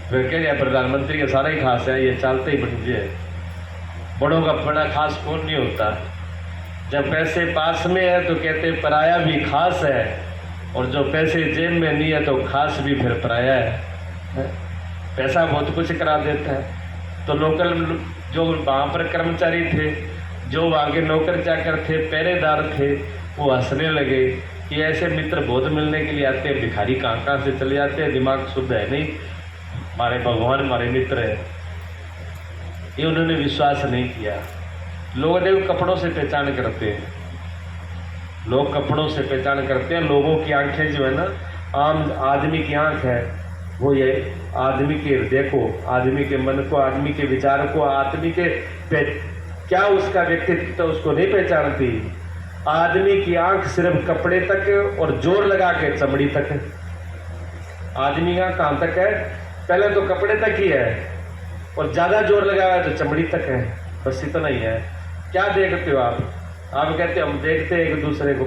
Speaker 1: फिर कह दिया प्रधानमंत्री का सारा ही खास है, ये चलते ही बन जाए। बड़ों का बड़ा खास कौन नहीं होता। जब पैसे पास में है तो कहते पराया भी खास है, और जो पैसे जेब में नहीं है तो खास भी फिर पराया है। पैसा बहुत कुछ करा देता है। तो लोकल जो वहाँ पर कर्मचारी थे, जो वहाँ के नौकर चाकर थे, पहरेदार थे, वो हंसने लगे कि ऐसे मित्र बहुत मिलने के लिए आते हैं, भिखारी कहाँ से चले जाते हैं, दिमाग शुद्ध है नहीं, हमारे भगवान हमारे मित्र है। ये उन्होंने विश्वास नहीं किया। लोग देखो कपड़ों से पहचान करते हैं, लोग कपड़ों से पहचान करते हैं। लोगों की आंखें जो है ना, आम आदमी की आंख है वो ये आदमी के हृदय को, आदमी के मन को, आदमी के विचार को, आदमी के क्या उसका व्यक्तित्व तो उसको नहीं पहचानती। आदमी की आंख सिर्फ कपड़े तक और जोर लगा के चमड़ी तक है। आदमी का कहाँ तक है? पहले तो कपड़े तक ही है, और ज़्यादा जोर लगाया है तो चमड़ी तक है, बस इतना ही है। क्या देखते हो आप कहते हो हम देखते हैं एक दूसरे को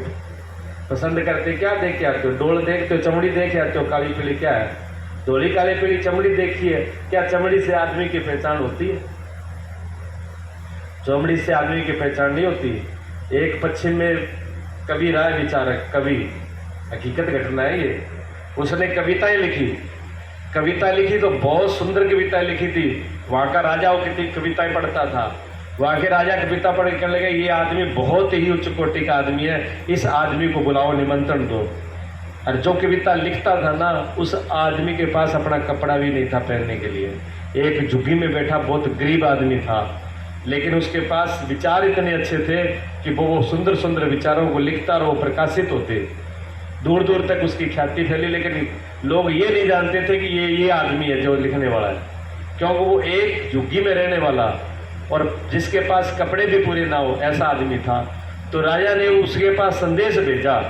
Speaker 1: पसंद करते, क्या देख के आते हो? डोल देखते हो, चमड़ी देख के आते हो, काली पीली क्या है? धोली काली पीली चमड़ी देखी है क्या? चमड़ी से आदमी की पहचान होती है? चमड़ी से आदमी की पहचान नहीं होती। एक पश्चिम में कवि राय विचारक, कवि, हकीकत घटना है ये, उसने कविताएं लिखी। कविता लिखी तो बहुत सुंदर कविताएं लिखी थी। वहाँ का राजा की कविताएं पढ़ता था, वहाँ के राजा कविता पढ़ के लगे ये आदमी बहुत ही उच्च कोटि का आदमी है, इस आदमी को बुलाओ, निमंत्रण दो। और जो कविता लिखता था ना, उस आदमी के पास अपना कपड़ा भी नहीं था पहनने के लिए। एक झुग्गी में बैठा बहुत गरीब आदमी था, लेकिन उसके पास विचार इतने अच्छे थे कि वो सुंदर सुंदर विचारों को लिखता और वो प्रकाशित होते, दूर दूर तक उसकी ख्याति फैली। लेकिन लोग ये नहीं जानते थे कि ये आदमी है जो लिखने वाला है, क्योंकि वो एक झुग्गी में रहने वाला और जिसके पास कपड़े भी पूरे ना हो ऐसा आदमी था। तो राजा ने उसके पास संदेश भेजा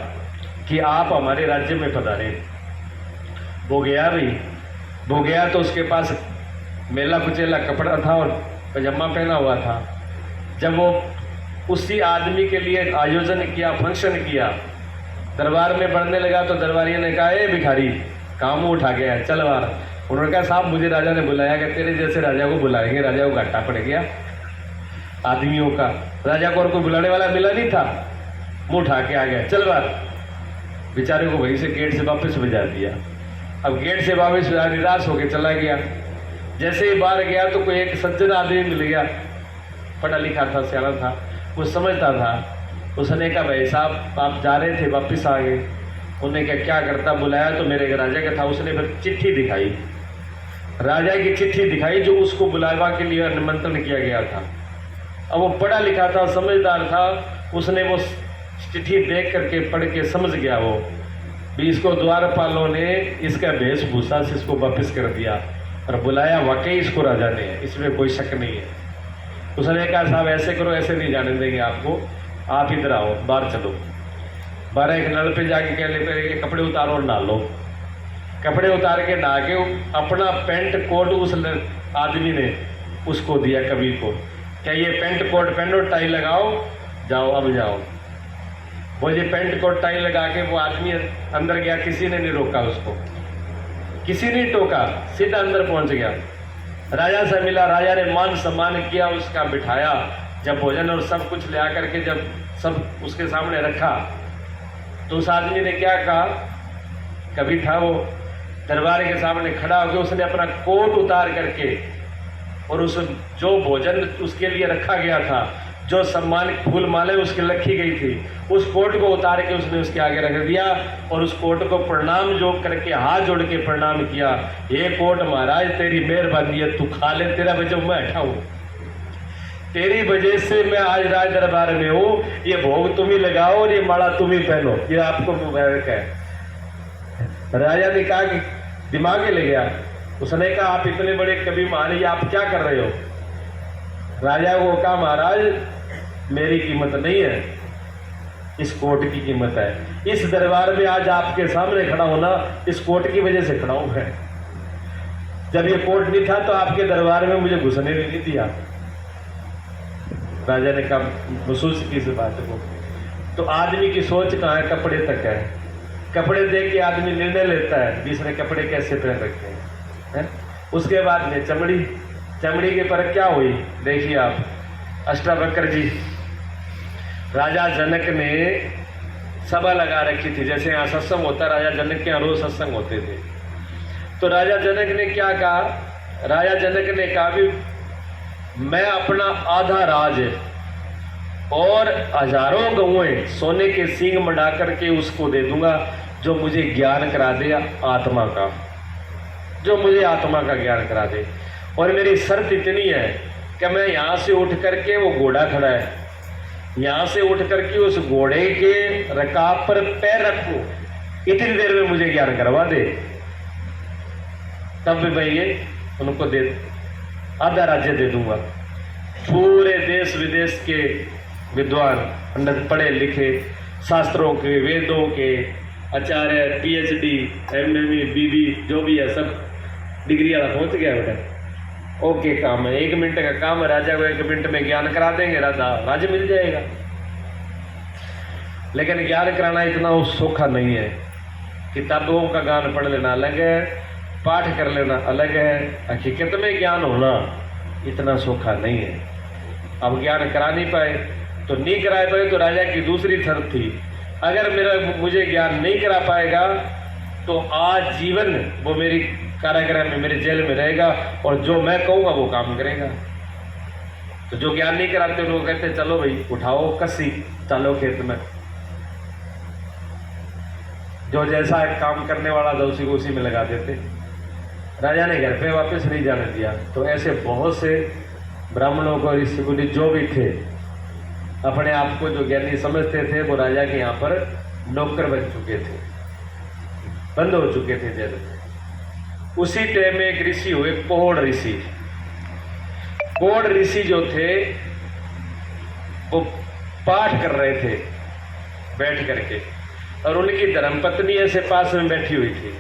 Speaker 1: कि आप हमारे राज्य में पधारे। वो गया भाई, वो गया तो उसके पास मेला कुचेला कपड़ा था और पजामा पहना हुआ था। जब वो उसी आदमी के लिए आयोजन किया, फंक्शन किया, दरबार में बढ़ने लगा तो दरबारियों ने कहा ए भिखारी काम उठा गया है, चल बाहर। उन्होंने कहा साहब मुझे राजा ने बुलाया कि तेरे जैसे राजा को बुलाएंगे, राजा को घाटा पड़ गया आदमियों का। राजा को और कोई बुलाने वाला मिला नहीं था, मुँह उठा के आ गया, चल बाहर। बेचारे को वहीं से गेट से वापस भेजा दिया। अब गेट से वापस निराश होकर चला गया। जैसे ही बाहर गया तो कोई एक सज्जन आदमी मिल गया, पढ़ा लिखा था, सियाना था, वो समझता था। उसने कहा भाई साहब आप जा रहे थे वापस आ गए। उन्होंने कहा क्या करता, बुलाया तो मेरे राजा का था। उसने फिर चिट्ठी दिखाई, राजा की चिट्ठी दिखाई जो उसको बुलावा के लिए निमंत्रण किया गया था। अब वो पढ़ा लिखा था, समझदार था, उसने वो चिट्ठी देख करके पढ़ के समझ गया वो भी इसको द्वारपालों ने इसका वेशभूषा से इसको वापस कर दिया और बुलाया वाकई इसको राजा ने, इसमें कोई शक नहीं है। उसने कहा साहब ऐसे करो, ऐसे नहीं जाने देंगे आपको, आप इधर आओ, बाहर चलो। बाहर एक नल पे जाके कह ले कपड़े उतारो और नहा लो। कपड़े उतार के नहा के अपना पेंट कोट उस आदमी ने उसको दिया, कवि को, क्या ये पेंट कोट पहनो, टाई लगाओ, जाओ अब जाओ। वो ये पेंट कोट टाई लगा के वो आदमी अंदर गया, किसी ने नहीं रोका उसको, किसी ने टोका, सीधा अंदर पहुंच गया। राजा से मिला, राजा ने मान सम्मान किया, उसका बिठाया। जब भोजन और सब कुछ ले आकर के जब सब उसके सामने रखा तो उस आदमी ने क्या कहा, कभी था वो दरबार के सामने खड़ा होकर उसने अपना कोट उतार करके और उस जो भोजन उसके लिए रखा गया था, जो सम्मान फूल माले उसकी रखी गई थी, उस कोट को उतार के उसने उसके आगे रख दिया और उस कोट को प्रणाम जो करके हाथ जोड़ के प्रणाम किया। ये कोट महाराज तेरी मेहरबानी है, तू खा ले, तेरा वजह मैं बैठा हूँ, तेरी वजह से मैं आज राज दरबार में हूँ। ये भोग तुम ही लगाओ और ये माला तुम ही पहनो, ये आपको मुबारक है। राजा ने कहा कि दिमाग ही ले गया। उसने कहा आप इतने बड़े कवि महान, ये आप क्या कर रहे हो? राजा को कहा महाराज मेरी कीमत नहीं है, इस कोट की कीमत है। इस दरबार में आज आपके सामने खड़ा होना इस कोट की वजह से खड़ा हूं मैं। जब ये कोट नहीं था तो आपके दरबार में मुझे घुसने नहीं दिया। राजा ने कहा महसूस की इस बात को। तो आदमी की सोच कहाँ है? कपड़े तक है। कपड़े देख के आदमी निर्णय लेता है दूसरे कपड़े कैसे पहन रखे हैं। उसके बाद में चमड़ी, चमड़ी के पर क्या हुई देखिए आप, अष्टावक्र जी, राजा जनक ने सभा लगा रखी थी, जैसे यहाँ सत्संग होता है, राजा जनक के यहाँ रोज सत्संग होते थे। तो राजा जनक ने क्या कहा, राजा जनक ने कहा भी मैं अपना आधा राज और हजारों गौएं सोने के सींग मढ़ा करके उसको दे दूंगा जो मुझे ज्ञान करा दे आत्मा का, जो मुझे आत्मा का ज्ञान करा दे। और मेरी शर्त इतनी है कि मैं यहाँ से उठ करके, वो घोड़ा खड़ा है, यहाँ से उठ करके उस घोड़े के रकाब पर पैर रखूं, इतनी देर में मुझे ज्ञान करवा दे, तब भी मैं ये उनको दे आधा राज्य दे दूंगा। पूरे देश विदेश के विद्वान पंडित, पढ़े लिखे, शास्त्रों के, वेदों के आचार्य, पीएचडी, एमएमए, बीबी जो भी है सब डिग्री वाला पहुंच गया बेटा। ओके काम है, 1 मिनट का काम है, राजा को 1 मिनट में ज्ञान करा देंगे, राज्य मिल जाएगा। लेकिन ज्ञान कराना इतना सौखा नहीं है। किताबों का ज्ञान पढ़ लेना अलग है, पाठ कर लेना अलग है, हकीकत में ज्ञान होना इतना सौखा नहीं है। अब ज्ञान करा नहीं पाए तो नहीं करा पाए तो राजा की दूसरी शर्त थी, अगर मुझे ज्ञान नहीं करा पाएगा तो आज जीवन वो मेरी कारागृह में, मेरे जेल में रहेगा और जो मैं कहूँगा वो काम करेगा। तो जो ज्ञान नहीं कराते लोग कहते चलो भाई उठाओ कसी, चलो खेत में, जो जैसा एक काम करने वाला था उसी को उसी में लगा देते। राजा ने घर पे वापस नहीं जाने दिया। तो ऐसे बहुत से ब्राह्मणों को, ऋषि मुनि जो भी थे, अपने आप को जो ज्ञानी समझते थे, वो राजा के यहाँ पर नौकर बन चुके थे, बंद हो चुके थे जेल में। उसी टाइम में एक ऋषि हुए, कोढ़ ऋषि। कोढ़ ऋषि जो थे वो पाठ कर रहे थे बैठ करके, और उनकी धर्मपत्नी ऐसे पास में बैठी हुई थी।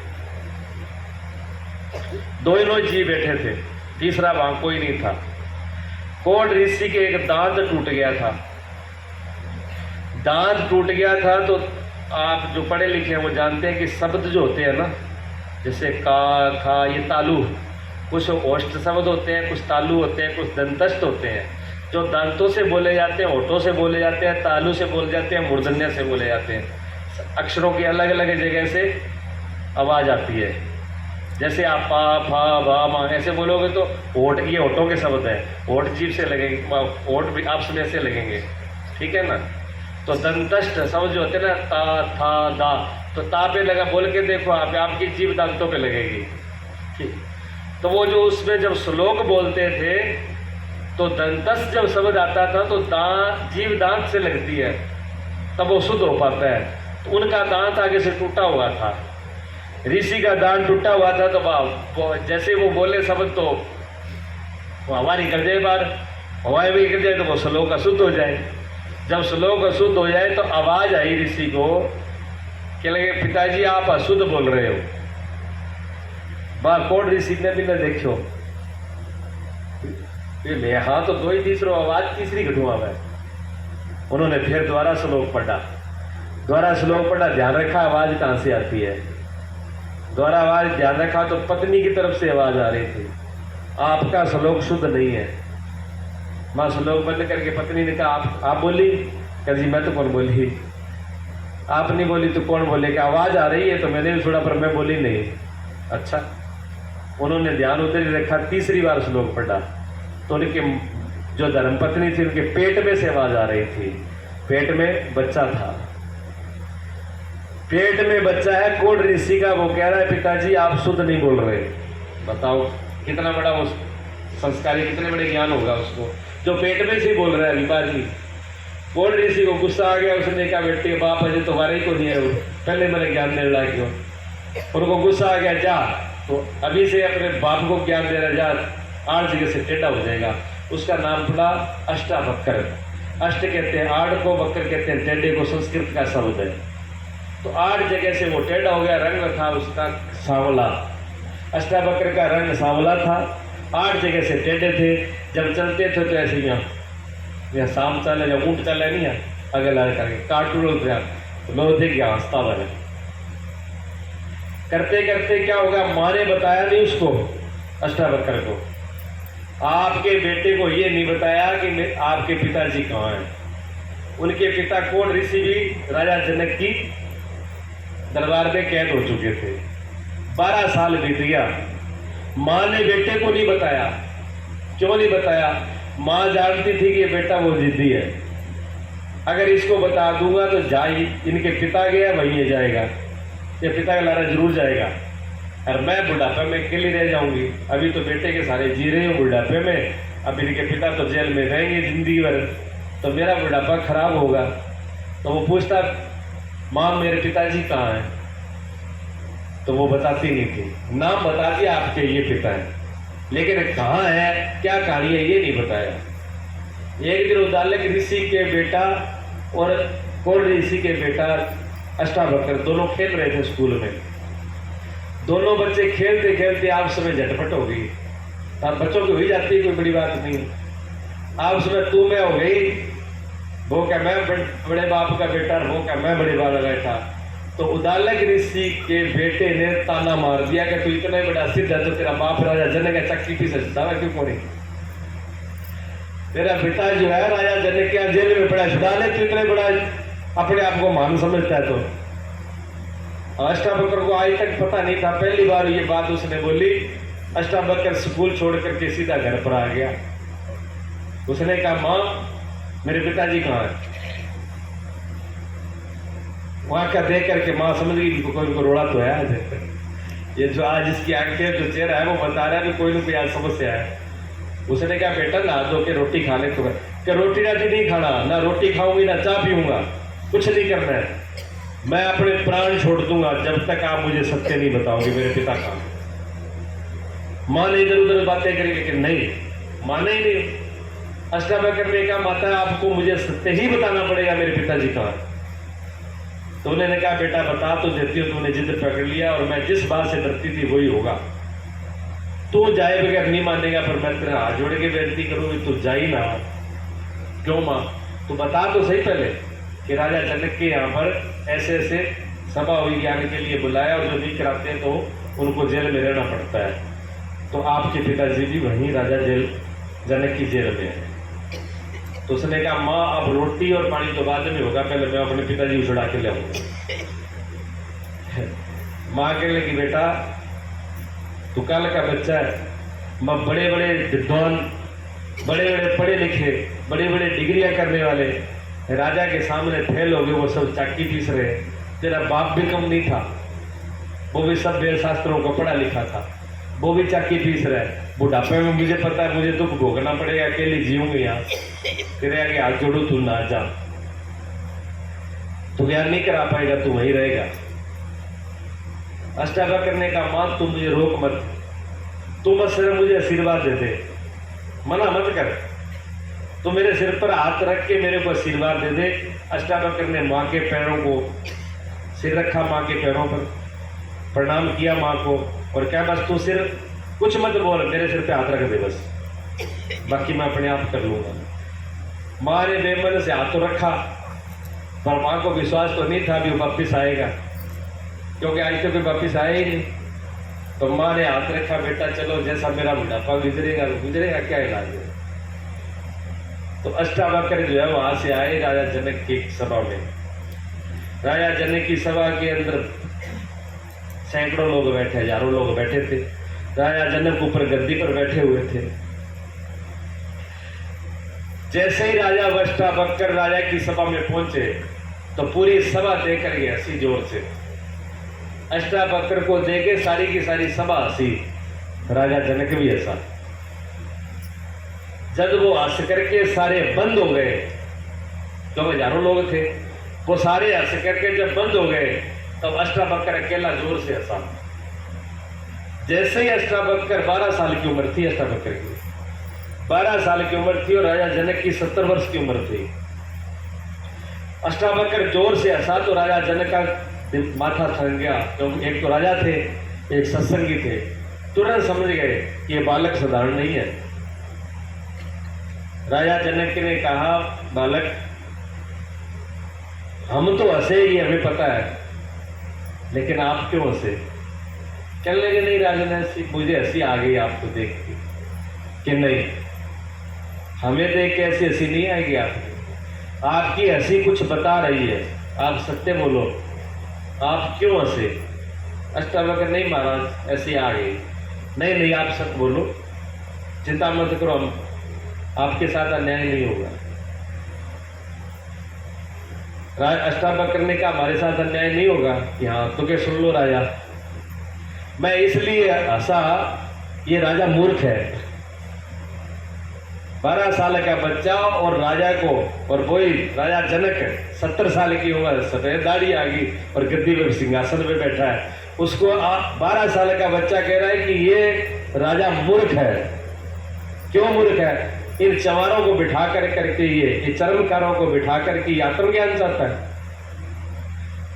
Speaker 1: दोनों जी बैठे थे, तीसरा वहां कोई नहीं था। कोढ़ ऋषि के एक दांत टूट गया था। दांत टूट गया था तो आप जो पढ़े लिखे हैं वो जानते हैं कि शब्द जो होते हैं ना, जैसे का, खा, ये तालु, कुछ ओष्ठ शब्द होते हैं, कुछ तालु होते हैं, कुछ दंतस्थ होते हैं, जो दांतों से बोले जाते हैं, होठों से बोले जाते हैं, तालु से बोले जाते हैं, मूर्धन्य से बोले जाते हैं। अक्षरों की अलग अलग जगह से आवाज़ आती है। जैसे आप पा, फा, भा, मा ऐसे बोलोगे तो होठ, ये होठों के शब्द है, होठ जीभ से लगेंगे, होठ भी आप सुने से लगेंगे, ठीक है ना। तो दंतस्थ शब्द जो होते हैं ना, ता, था, दा, तो ता पे लगा, बोल के देखो आप, आपकी जीभ दांतों पे लगेगी, ठीक। तो वो जो उसमें जब श्लोक बोलते थे तो दंतस्थ जब शब्द आता था तो दांत, जीभ दांत से लगती है, तब वो शुद्ध हो पाता है। तो उनका दांत आगे से टूटा हुआ था, ऋषि का दांत टूटा हुआ था। तो जैसे वो बोले शब्द तो वो हवा निकल जाए बाहर, हवा भी निकल जाए तो वो श्लोक अशुद्ध हो जाए। जब श्लोक अशुद्ध हो जाए तो आवाज आई ऋषि को कि लगे पिताजी आप अशुद्ध बोल रहे हो। कोढ़ ऋषि ने भी न देखो, ये हाँ तो दो ही तीसरो आवाज तीसरी घटुआ है। उन्होंने फिर दोबारा श्लोक पढ़ा, ध्यान रखा आवाज कहाँ से आती है। दोबारा आवाज ध्यान रखा तो पत्नी की तरफ से आवाज आ रही थी, आपका श्लोक शुद्ध नहीं है। माँ श्लोक बंद करके पत्नी ने कहा आप बोली? कह जी मैं तो कौन बोली, आप नहीं बोली तो कौन बोले? कि आवाज आ रही है तो मैंने भी सुना पर मैं बोली नहीं। अच्छा, उन्होंने ध्यान उधर ही रखा, तीसरी बार श्लोक पढ़ा तो उनके जो धर्मपत्नी थी उनके पेट में से आवाज आ रही थी। पेट में बच्चा था, पेट में बच्चा है कोढ़ ऋषि का। वो कह रहा है पिताजी आप शुद्ध नहीं बोल रहे। बताओ कितना बड़ा वो संस्कारी, कितने बड़े ज्ञान होगा उसको जो पेट में से बोल रहा है पिताजी। कोढ़ ऋषि को गुस्सा आ गया, उसने कहा बेटे बाप अजय तुम्हारे ही को नहीं है, पहले मैंने ज्ञान दे रहा क्यों? उनको गुस्सा आ गया, जा तो अभी से अपने बाप को ज्ञान दे रहा, जा 8 जगह से टेढ़ा हो जाएगा। उसका नाम पड़ा अष्टावक्र। अष्ट कहते हैं 8 को, वक्र कहते हैं टेढ़े को, संस्कृत का शब्द है। तो 8 जगह से वो टेढ़ा हो गया। रंग था उसका सांवला, अष्टावक्र का रंग सांवला था। 8 जगह से टेढ़े थे। जब चलते थे तो ऐसे यहाँ शाम चले या ऊँट चले नहीं है अगला करके कार्टून तो लोग थे क्या हंसता बने करते करते क्या होगा, माँ ने बताया नहीं उसको, अष्टावक्र को, आपके बेटे को ये नहीं बताया कि आपके पिताजी कहाँ हैं। उनके पिता कौन, ऋषि भी राजा जनक की दरबार में कैद हो चुके थे। 12 साल बीत गया, माँ ने बेटे को नहीं बताया। क्यों नहीं बताया? माँ जानती थी कि ये बेटा वो जिद्दी है, अगर इसको बता दूंगा तो जाई इनके पिता गया वहीं ये जाएगा, ये पिता का लारा जरूर जाएगा, और मैं बुढ़ापे में अकेली रह जाऊंगी। अभी तो बेटे के सारे जी रहे हो बुढ़ापे में, अब इनके पिता तो जेल में रहेंगे जिंदगी भर, तो मेरा बुढ़ापा खराब होगा। तो वो पूछता, माँ मेरे पिताजी कहाँ हैं? तो वो बताती नहीं थी। नाम बता दिया आपके ये पिता है, लेकिन कहाँ है, क्या कहानी है, ये नहीं बताया। एक दिन उदालक ऋषि के बेटा और कौन ऋषि के बेटा अष्टावक्र दोनों खेल रहे थे स्कूल में। दोनों बच्चे खेलते खेलते आपस में झटपट हो गई। अब बच्चों की हुई जाती है, कोई बड़ी बात नहीं। आपस में तू मैं हो गई, वो क्या मैं बड़े बाप का बेटा, वो क्या मैं बड़े बाप का बेटा। तो उदालक ऋषि के बेटे ने ताना मार दिया कि तू इतना बड़ा सिद्ध है तो तेरा बाप राजा जनक है चक्की पीछे दावा क्यों कोनी, तेरा बेटा जो है राजा जनक के जेल में पड़ा है, तू इतना बड़ा अपने आप को मान समझता है। तो अष्टावक्र को आज तक पता नहीं था, पहली बार ये बात उसने बोली। अष्टावक्र स्कूल छोड़ करके सीधा घर पर आ गया। उसने कहा, माँ मेरे पिताजी कहाँ है? वहां का देख करके माँ समझ गई कोई को रोड़ा तो है आज, ये जो आज इसकी आंखें जो चेहरा है वो बता रहा है कि कोई ना कोई आज समस्या है। उसने कहा, बेटा नहा धो के रोटी खा ले। तो क्या रोटी राटी नहीं खाना, ना रोटी खाऊंगी ना चाय पीऊंगा, कुछ नहीं करना है। मैं अपने प्राण छोड़ दूंगा जब तक आप मुझे सत्य नहीं बताओगे मेरे पिता का। माँ ने इधर उधर बातें करी, लेकिन नहीं माने ही नहीं। अष्टावक्र ने कहा, माता आपको मुझे सत्य ही बताना पड़ेगा मेरे पिताजी कहाँ। तो उन्होंने कहा, बेटा बता तो देती हो, तुमने जिद पकड़ लिया और मैं जिस बात से डरती थी वही होगा। तू जाए बगैर नहीं मानेगा, पर मैं तेरा हाथ जोड़ के बेनती करूंगी तू जा ही ना। क्यों माँ? तू बता तो सही पहले कि राजा जनक के यहाँ पर ऐसे ऐसे सभा हुई, ज्ञान के लिए बुलाया, और जो नहीं कराते तो उनको जेल में रहना पड़ता है। तो आपके पिताजी भी वहीं राजा जनक की जेल में है। तो उसने कहा, माँ अब रोटी और पानी तो बाद में होगा, पहले मैं अपने पिताजी को छुड़ा के ले आऊंगा। माँ कहने लगी, बेटा तू कल का बच्चा है, मैं बड़े बड़े विद्वान, बड़े बड़े पढ़े लिखे, बड़े बड़े डिग्रियां करने वाले राजा के सामने फेल हो गए, वो सब चाकी पीस रहे। तेरा बाप भी कम नहीं था, वो भी सब वेद शास्त्रों को पढ़ा लिखा था, वो भी चाकी पीस रहा है। बुढ़ापे में मुझे पता है मुझे दुख भोगना पड़ेगा, अकेले जीऊंगी यहाँ, तेरे आगे हाथ जोड़ू, तू ना जा, तू ज्ञान नहीं करा पाएगा, तू वहीं रहेगा। अष्टावक्र ने कहा, मां तू मुझे रोक मत, तू बस सिर्फ मुझे आशीर्वाद दे दे, मना मत कर, तू मेरे सिर पर हाथ रख के मेरे को आशीर्वाद दे दे। अष्टावक्र ने माँ के पैरों को सिर रखा, माँ के पैरों पर प्रणाम किया माँ को, और क्या बस तू सिर्फ कुछ मत बोल, मेरे सिर पे हाथ रख दे बस, बाकी मैं अपने आप कर लूंगा। माँ ने बेमन से हाथ तो रखा, पर माँ को विश्वास तो नहीं था भी वो वापिस आएगा, क्योंकि आज तो कोई वापिस आया ही नहीं। तो माँ ने हाथ रखा, बेटा चलो जैसा मेरा बुढ़ापा गुजरेगा गुजरेगा, क्या इलाज है। तो अष्टावक्र जो है वहां से आए राजा जनक की सभा में। राजा जनक की सभा के अंदर सैकड़ों लोग बैठे, हजारों लोग बैठे थे। राजा जनक ऊपर गद्दी पर बैठे हुए थे। जैसे ही राजा अष्टावक्र राजा की सभा में पहुंचे तो पूरी सभा देखकर गए हंसी जोर से। अष्टावक्र को देखे सारी की सारी सभा हंसी, राजा जनक भी हंसा। जब वो हंस करके सारे बंद हो गए, तो हजारों लोग थे, वो सारे हंस करके जब बंद हो गए तब अष्टावक्र अकेला जोर से हंसा। जैसे ही अष्टावक्र 12 साल की उम्र थी, अष्टावक्र की 12 साल की उम्र थी और राजा जनक की 70 वर्ष की उम्र थी। अष्टावक्र जोर से हंसा तो राजा जनक का माथा थक गया, क्योंकि एक तो राजा थे, एक सत्संगी थे, तुरंत समझ गए कि ये बालक साधारण नहीं है। राजा जनक ने कहा, बालक हम तो हंसे ही, हमें पता है, लेकिन आप क्यों हंसे? कहने लगे नहीं राजन, ऐसी मुझे हंसी आ गई आपको देख के। कि नहीं, हमें देख के ऐसी हंसी नहीं आएगी आपको, आपकी हंसी कुछ बता रही है, आप सत्य बोलो, आप क्यों हंसे? अष्टावक्र नहीं महाराज ऐसी आ गई। नहीं नहीं, आप सत्य बोलो, चिंता मत करो, हम आपके साथ अन्याय नहीं होगा। अष्टावक्र ने कहा हमारे साथ अन्याय नहीं होगा? कि हाँ। तो क्या सुन लो राजा, मैं इसलिए हंसा, ये राजा मूर्ख है, 12 साल का बच्चा और राजा को, और वही राजा जनक 70 साल की उम्र, सफेद दाढ़ी आ गई और गद्दी पे सिंहासन पे बैठा है, उसको 12 साल का बच्चा कह रहा है कि ये राजा मूर्ख है। क्यों मूर्ख है? इन चमारों को बिठा करके ये चर्मकारों को बिठा करके आत्मज्ञान चाहता है।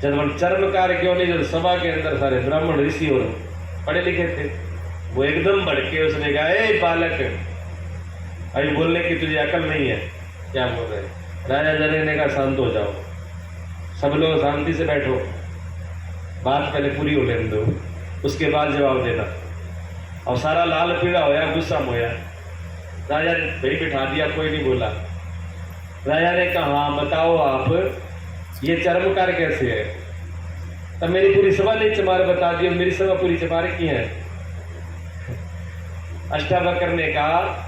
Speaker 1: जब चर्मकार क्यों नहीं, जब सभा के अंदर सारे ब्राह्मण ऋषि और पढ़े लिखे थे, वो एकदम भड़के, उसने कहा ए बालक, अभी बोलने की तुझे अकल नहीं है, क्या बोल रहे? राजा जनक ने कहा शांत हो जाओ, सब लोग शांति से बैठो, बात पहले पूरी हो लेने दो, उसके बाद जवाब देना। और सारा लाल पीला होया, गुस्सा मोया। राजा ने भाई बिठा दिया, कोई नहीं बोला। राजा ने कहा हाँ बताओ आप, ये चर्मकार कैसे है? तब मेरी पूरी सभा ने चमार बता दिया, मेरी सभा पूरी चमार की है। अष्टावक्र ने कहा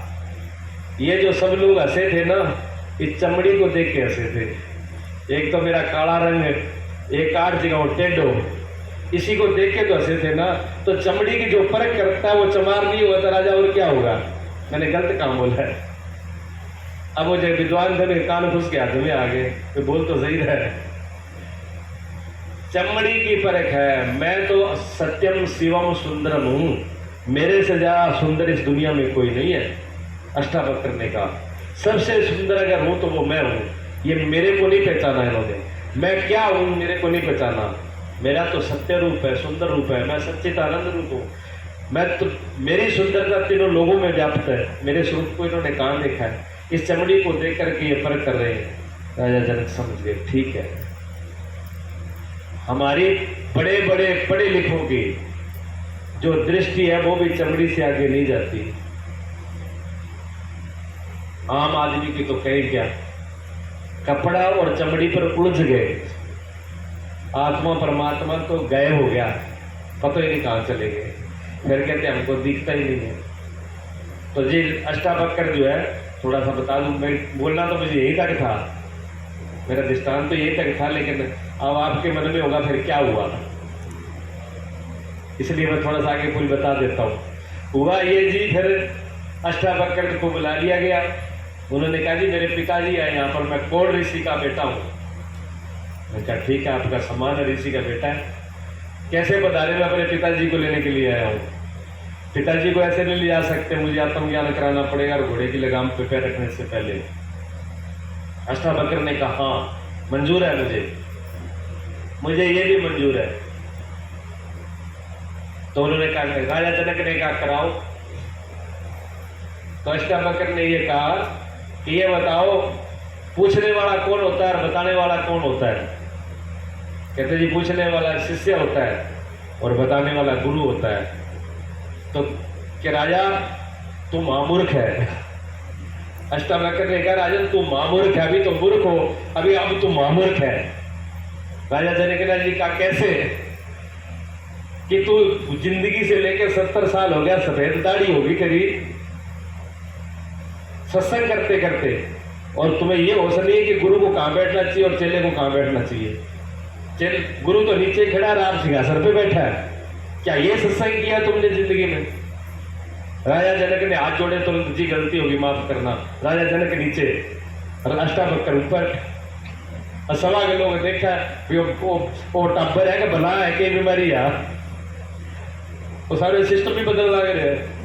Speaker 1: ये जो सब लोग हंसे थे ना, इस चमड़ी को देख के हंसे थे। एक तो मेरा काला रंग, एक 8 जगह टेढ़ो, इसी को देख के तो हंसे थे ना। तो चमड़ी की जो परख करता है वो चमार नहीं हुआ तो राजा और क्या होगा? मैंने गलत काम बोला है। अब वो जब विद्वान थे मेरे कान घुस के हाथ में आ गए, तो बोल तो सही रहा है, चमड़ी की परख है। मैं तो सत्यम शिवम सुंदरम हूं, मेरे से ज्यादा सुंदर इस दुनिया में कोई नहीं है। अष्टावक्र ने कहा सबसे सुंदर अगर हूं तो वो मैं हूं। ये मेरे को नहीं पहचाना इन्होंने, मैं क्या हूं मेरे को नहीं पहचाना। मेरा तो सत्य रूप है, सुंदर रूप है, मैं सच्चिदानंद रूप हूं। मैं तो, मेरी सुंदरता तीनों लोगों में व्याप्त है। मेरे स्वरूप को इन्होंने कहाँ देखा है? इस चमड़ी को देख करके ये फर्क कर रहे हैं। राजा जनक समझ गए, ठीक है, हमारी बड़े बड़े पढ़े लिखों की जो दृष्टि है वो भी चमड़ी से आगे नहीं जाती। आम आदमी की तो कहीं क्या, कपड़ा और चमड़ी पर उलझ गए, आत्मा परमात्मा तो गायब हो गया, पता ही नहीं कहाँ चले गए। फिर कहते हमको दिखता ही नहीं है। तो जी अष्टावक्र जो है, थोड़ा सा बता दूं, मैं बोलना तो मुझे यही तक था, मेरा दृष्टांत तो यही तक था, लेकिन अब आपके मन में होगा फिर क्या हुआ, इसलिए मैं थोड़ा सा आगे पूरी बता देता हूँ। हुआ ये जी, फिर अष्टावक्र को बुला लिया गया। उन्होंने कहा जी मेरे पिताजी आए यहाँ पर, मैं कौन ऋषि का बेटा हूँ। मैं कहा ठीक है, आपका समान ऋषि का बेटा है, कैसे बता रहे? मैं अपने पिताजी को लेने के लिए आया हूँ। पिताजी को ऐसे नहीं ले जा सकते, मुझे आत्मज्ञान कराना पड़ेगा और घोड़े की लगाम पे पैर रखने से पहले। अष्टावक्र ने कहा हाँ मंजूर है, मुझे ये भी मंजूर है। तो उन्होंने कहा, राजा जनक ने कहा कराओ। तो अष्टावक्र ने ये कहा कि ये बताओ पूछने वाला कौन होता है और बताने वाला कौन होता है? कहते जी पूछने वाला शिष्य होता है और बताने वाला गुरु होता है। तो कि राजा तू महामूर्ख है। अष्टावक्र ने कहा राजन तू महामूर्ख है, अभी तो मूर्ख हो, अभी अब तू महामूर्ख है। राजा जनक जी कहा कैसे? कि तू जिंदगी से लेकर 70 साल हो गया, सफेद दाढ़ी होगी तेरी, सत्संग करते करते, और तुम्हें ये होश नहीं है कि गुरु को कहाँ बैठना चाहिए और चेले को कहाँ बैठना चाहिए। गुरु तो नीचे खड़ा रहा, आप सिंहासन पे बैठा है, क्या ये सत्संग किया तुमने जिंदगी में? राजा जनक ने हाथ जोड़े, तुरंत जी गलती होगी माफ करना। राजा जनक नीचे और अष्टावक्र ऊपर, और सभा के लोग देखा वो टब्बर है कि भला है कि बीमारी है, वो सारे सिस्टम भी बदल लग रहे हैं।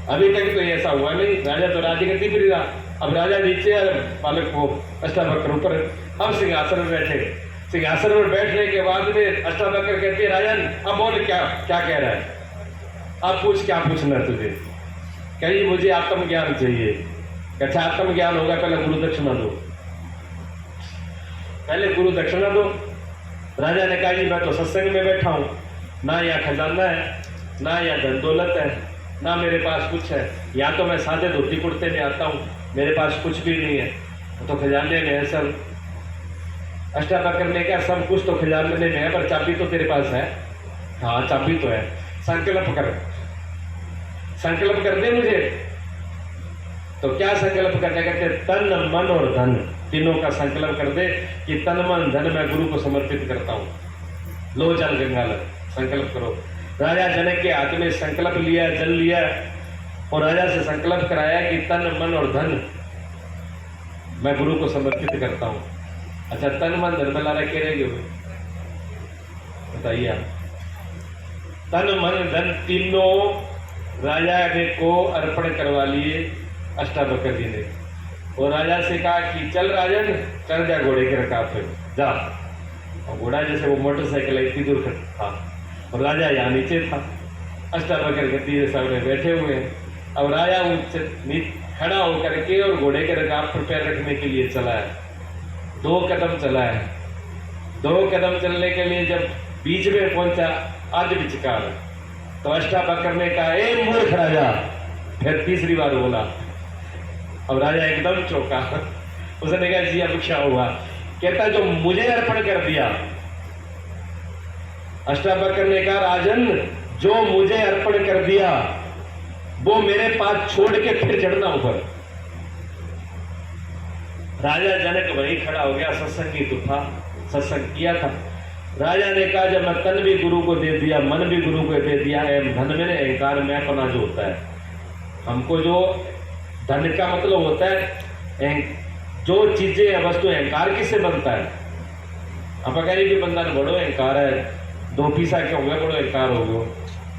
Speaker 1: अभी तक तो ऐसा हुआ नहीं, राजा तो राजगद्दी पर रहा, अब राजा नीचे है, पालक को अष्टावक्र ऊपर। अब सिंहासन में बैठे, सिंहासन में बैठने के बाद में अष्टावक्र कहते हैं राजन अब बोल क्या क्या कह रहा है, अब पूछ क्या पूछना है तुझे? कही मुझे आत्मज्ञान चाहिए। अच्छा आत्मज्ञान होगा, पहले गुरु दक्षिणा दो, पहले गुरु दक्षिणा दो। राजा ने कहा जी मैं तो सत्संग में बैठा हूं, ना यहाँ खजाना है ना या धन दौलत है, ना मेरे पास कुछ है। या तो मैं सादे धोती कुर्ते में आता हूँ, मेरे पास कुछ भी नहीं है, तो खजाने में है सब। अष्टावक्र ने कहा सब कुछ तो खजाने में है, पर चाबी तो तेरे पास है। हाँ चाबी तो है, संकल्प कर, संकल्प कर दे मुझे। तो क्या संकल्प करने का? कहते तन मन और धन तीनों का संकल्प कर दे कि तन मन धन मैं गुरु को समर्पित करता हूँ। लो जल गंगालय, संकल्प करो। राजा जनक के हाथ में संकल्प लिया, जल लिया और राजा से संकल्प कराया कि तन मन और धन मैं गुरु को समर्पित करता हूँ। अच्छा, तन मन धन बला रखे रहेंगे, बताइए आप। तन मन धन तीनों राजा ने को अर्पण करवा लिए अष्टावक्र जी ने। और राजा से कहा कि चल राजन, चल जा घोड़े के रकाब पे जा। और घोड़ा जैसे वो मोटरसाइकिल इतनी दूर था और राजा यहाँ नीचे था, अष्टावक्र गद्दी के सामने बैठे हुए हैं। अब राजा खड़ा होकर के और घोड़े के रकाब पर पैर रखने के लिए चला है। 2 कदम चला है। 2 कदम चलने के लिए जब बीच में पहुंचा आध विचकार, तो अष्टावक्र ने कहा ए मूर्ख राजा। फिर तीसरी बार बोला। अब राजा एकदम चौंका। उसने कहा जी अब क्या हुआ? कहता जो मुझे अर्पण कर दिया। अष्टावक्र ने कहा राजन, जो मुझे अर्पण कर दिया वो मेरे पास छोड़ के फिर चढ़ना ऊपर। राजा जनक वही खड़ा हो गया, सत्संगी तो था, सत्संग किया था। राजा ने कहा जब मैं तन भी गुरु को दे दिया, मन भी गुरु को दे दिया है, धन में अहंकार में अपना जो होता है, हमको जो धन का मतलब होता है जो चीजें वस्तु अहंकार किससे बनता है? आप कह कि बंदा बड़ो अहंकार है, 2 पैसा के होगा बड़ो अहंकार होगा।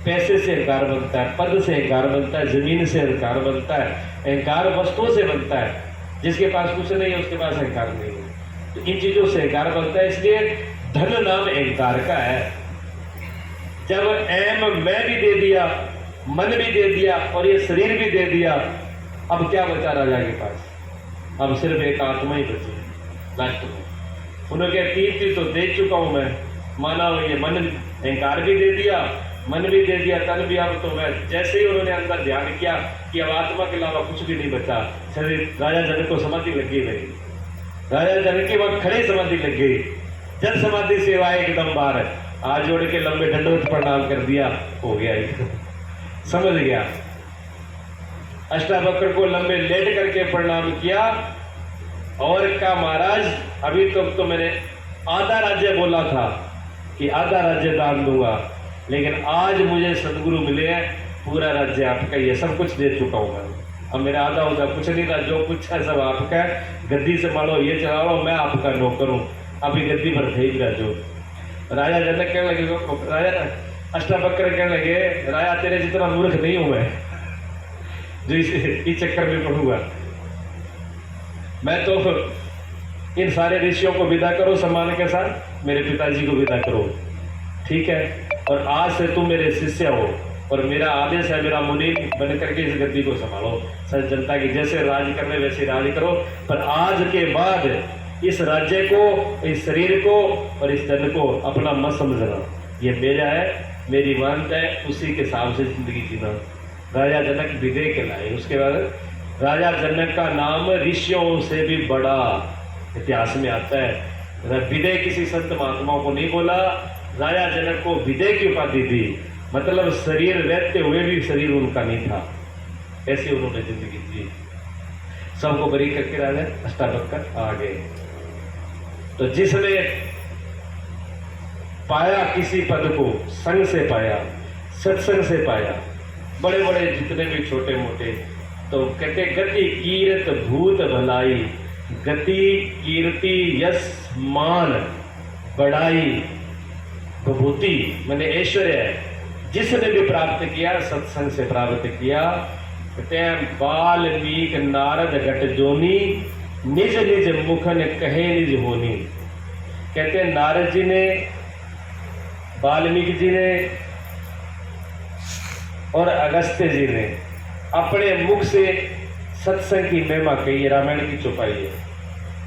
Speaker 1: पैसे से अहंकार बनता है, पद से अहंकार बनता है, जमीन से अहंकार बनता है, अहंकार वस्तुओं से बनता है। जिसके पास कुछ नहीं है उसके पास अहंकार नहीं है। तो इन चीजों से अहंकार बनता है, इसलिए धन नाम अहंकार का है। जब एम मैं भी दे दिया, मन भी दे दिया और ये शरीर भी दे दिया, अब क्या बचा राजा के पास? अब सिर्फ एक आत्मा ही बची लास्ट में। उन्होंने तीर्थ तो दे चुका हूं मैं, माना ये मन अहंकार भी दे दिया, मन भी दे दिया, तन भी। अब तो मैं जैसे ही उन्होंने अंदर ध्यान किया कि अब आत्मा के अलावा कुछ भी नहीं बचा, शरीर राजा जनक को समाधि लगी गई। राजा जनक के वक्त खड़े समाधि लग गई। जल समाधि से आए एकदम बाहर हाथ जोड़ के लंबे दंडवत प्रणाम कर दिया, हो गया समझ गया। अष्टावक्र को लंबे लेट करके प्रणाम किया और कहा महाराज अभी तो मैंने आधा राज्य बोला था कि आधा राज्य दान दूंगा, लेकिन आज मुझे सदगुरु मिले हैं, पूरा राज्य आपका, ये सब कुछ दे चुका हूं मैं। अब मेरा आधा होता कुछ नहीं था, जो कुछ है सब आपका है, गद्दी से मानो ये चला लो, मैं आपका नौकर हूं, अभी गद्दी पर थे ही जो। राजा जनक कहने लगे, राजा अष्टावक्र कहने लगे राजा तेरे जितना मूर्ख नहीं हूं मैं जो इस चक्कर में पढ़ूंगा। मैं तो इन सारे ऋषियों को विदा करो सम्मान के साथ, मेरे पिताजी को विदा करो, ठीक है? और आज से तुम मेरे शिष्य हो और मेरा आदेश है, मेरा मुनीम बन करके इस गद्दी को संभालो, सच जनता की जैसे राज करने वैसे राज करो, पर आज के बाद इस राज्य को, इस शरीर को और इस धन को अपना मत समझना, ये मेरा है, मेरी मानता है, उसी के हिसाब से जिंदगी जीना। राजा जनक विदय के लाए। उसके बाद राजा जनक का नाम ऋषियों से भी बड़ा इतिहास में आता है। विदय किसी संत महात्माओं को नहीं बोला, राजा जनक को विदय की उपाधि दी, मतलब शरीर रहते हुए भी शरीर उनका नहीं था, ऐसे उन्होंने जिंदगी जी। सबको बरी करके राजा अष्टावक्र आ गए। तो जिसने पाया किसी पद को संग से पाया, सत्संग से पाया, बड़े बड़े जितने भी छोटे मोटे, तो कहते गति कीर्त भूत भलाई, गति कीर्ति यश मान बड़ाई विभूति मैंने ऐश्वर्य है, जिसने भी प्राप्त किया सत्संग से प्राप्त किया। कहते हैं बाल्मीक नारद घट जोनी, निज निज मुखन कहे निज होनी। कहते हैं नारद जी ने, वाल्मीकि जी ने और अगस्त्य जी ने अपने मुख से सत्संग की महिमा कही, रामायण की चौपाई है।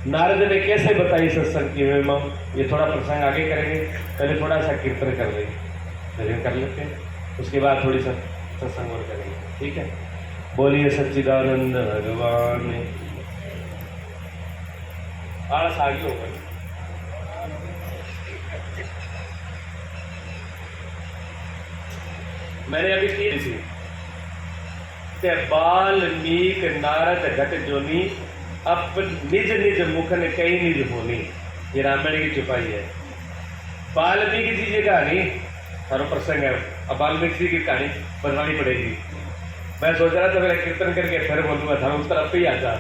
Speaker 1: नारद ने कैसे बताई सत्संग की महिमा, ये थोड़ा प्रसंग आगे करेंगे, पहले थोड़ा सा कीर्तन कर लेंगे, कर लेते हैं। उसके बाद थोड़ी सा सत्संग और करेंगे, ठीक है। बोलिए सच्चिदानंद भगवान। आलस आगे होगा। मैंने अभी की थी ते बाल्मीक नारद घट जोनी अपन निज निज मुखन कई निज होनी। ये रामायण की छुपाई है। वाल्मीकि जी की कहानी हर प्रसंग है। अब वाल्मीकि जी की कहानी बतानी पड़ेगी। मैं सोच रहा था मेरा कीर्तन करके फिर बोलूंगा था, उस तरफ ही आता।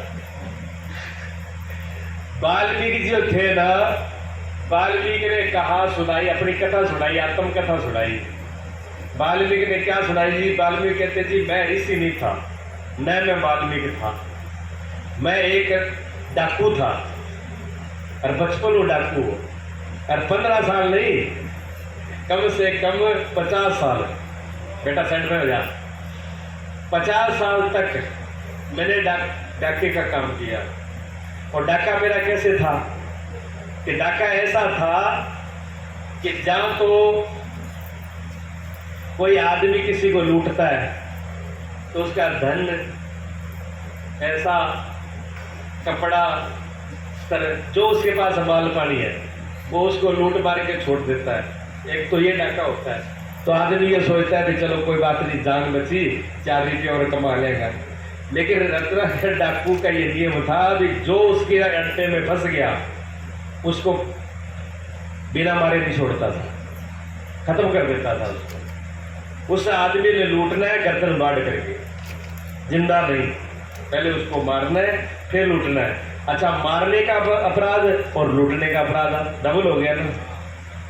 Speaker 1: वाल्मीकि जी जो थे ना, वाल्मीकि ने कहा सुनाई, अपनी कथा सुनाई, आत्मकथा सुनाई। वाल्मीकि ने क्या सुनाई जी? वाल्मीकि कहते जी मैं ऋषि नहीं था, न मैं वाल्मीकि था, मैं एक डाकू था और बचपन वो डाकू हो। और 15 साल नहीं, कम से कम 50 साल, बेटा सेंटर में हो जा, 50 साल तक मैंने डाके का काम किया। और डाका मेरा कैसे था कि डाका ऐसा था कि जहां तो कोई आदमी किसी को लूटता है तो उसका धन, ऐसा कपड़ा, जो उसके पास माल पानी है वो उसको लूट मार के छोड़ देता है। एक तो ये डाका होता है। तो आदमी ये सोचता है कि चलो कोई बात नहीं, जान बची, 4 रुपये और कमा लेगा। लेकिन रत्नाकर डाकू का ये नियम था कि जो उसके अड्डे में फंस गया उसको बिना मारे नहीं छोड़ता था, खत्म कर देता था उसको। उस आदमी ने लूटना है गर्दन बाढ़ करके, जिंदा नहीं, पहले उसको मारना है फिर लूटना है। अच्छा, मारने का अपराध और लूटने का अपराध डबल हो गया ना।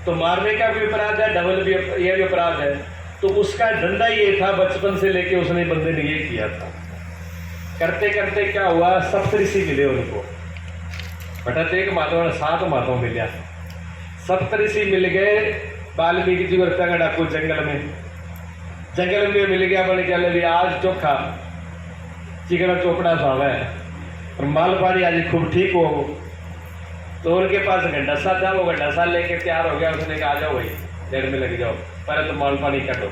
Speaker 1: तो मारने का भी अपराध है, डबल भी ये भी अपराध है। तो उसका धंधा ये था, बचपन से लेके उसने बंदे ने ये किया था। करते करते क्या हुआ, सप्तऋषि मिले उनको। बटत एक माधव 7 माधव मिला, सप्तऋषि मिल गए वाल्मीकि जी को डाकू जंगल में मिल गया। बोले क्या ले आज चोखा चिकना चोपड़ा सावा है और माल पानी आज खूब ठीक हो। तो उनके पास गंडासा था, वो गंडासा लेके तैयार हो गया। उसने कहा आ जाओ भाई, देर में लग जाओ, पहले तो माल पानी काटो।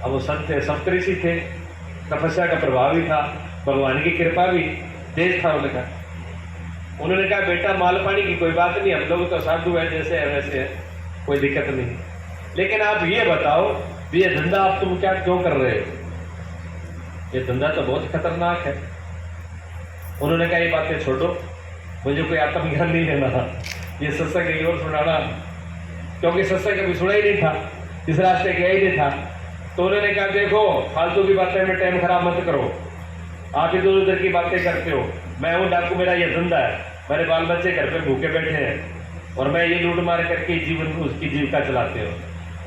Speaker 1: अब वो संत थे, सप्तऋषि थे, तपस्या का प्रभाव भी था, भगवान की कृपा भी तेज था उनका। उन्होंने कहा बेटा माल पानी की कोई बात नहीं, हम लोग तो साधु है, जैसे है वैसे है, कोई दिक्कत नहीं। लेकिन आप ये बताओ ये धंधा आप तुम क्या क्यों कर रहे हो? ये धंधा तो बहुत खतरनाक है। उन्होंने कहा ये बातें छोड़ो, मुझे कोई आत्मज्ञान नहीं लेना, ये सत्संग कहीं और सुनाना, क्योंकि सत्संग कभी सुना ही नहीं था, इस रास्ते गया ही नहीं था। तो उन्होंने कहा देखो फालतू की बातें में टाइम खराब मत करो, आप इधर उधर की बातें करते हो। मैं हूँ डाकू, मेरा ये धंधा है, मेरे बाल बच्चे घर पे भूखे बैठे हैं और मैं ये लूट मार करके जीवन उसकी जीविका चलाते हो।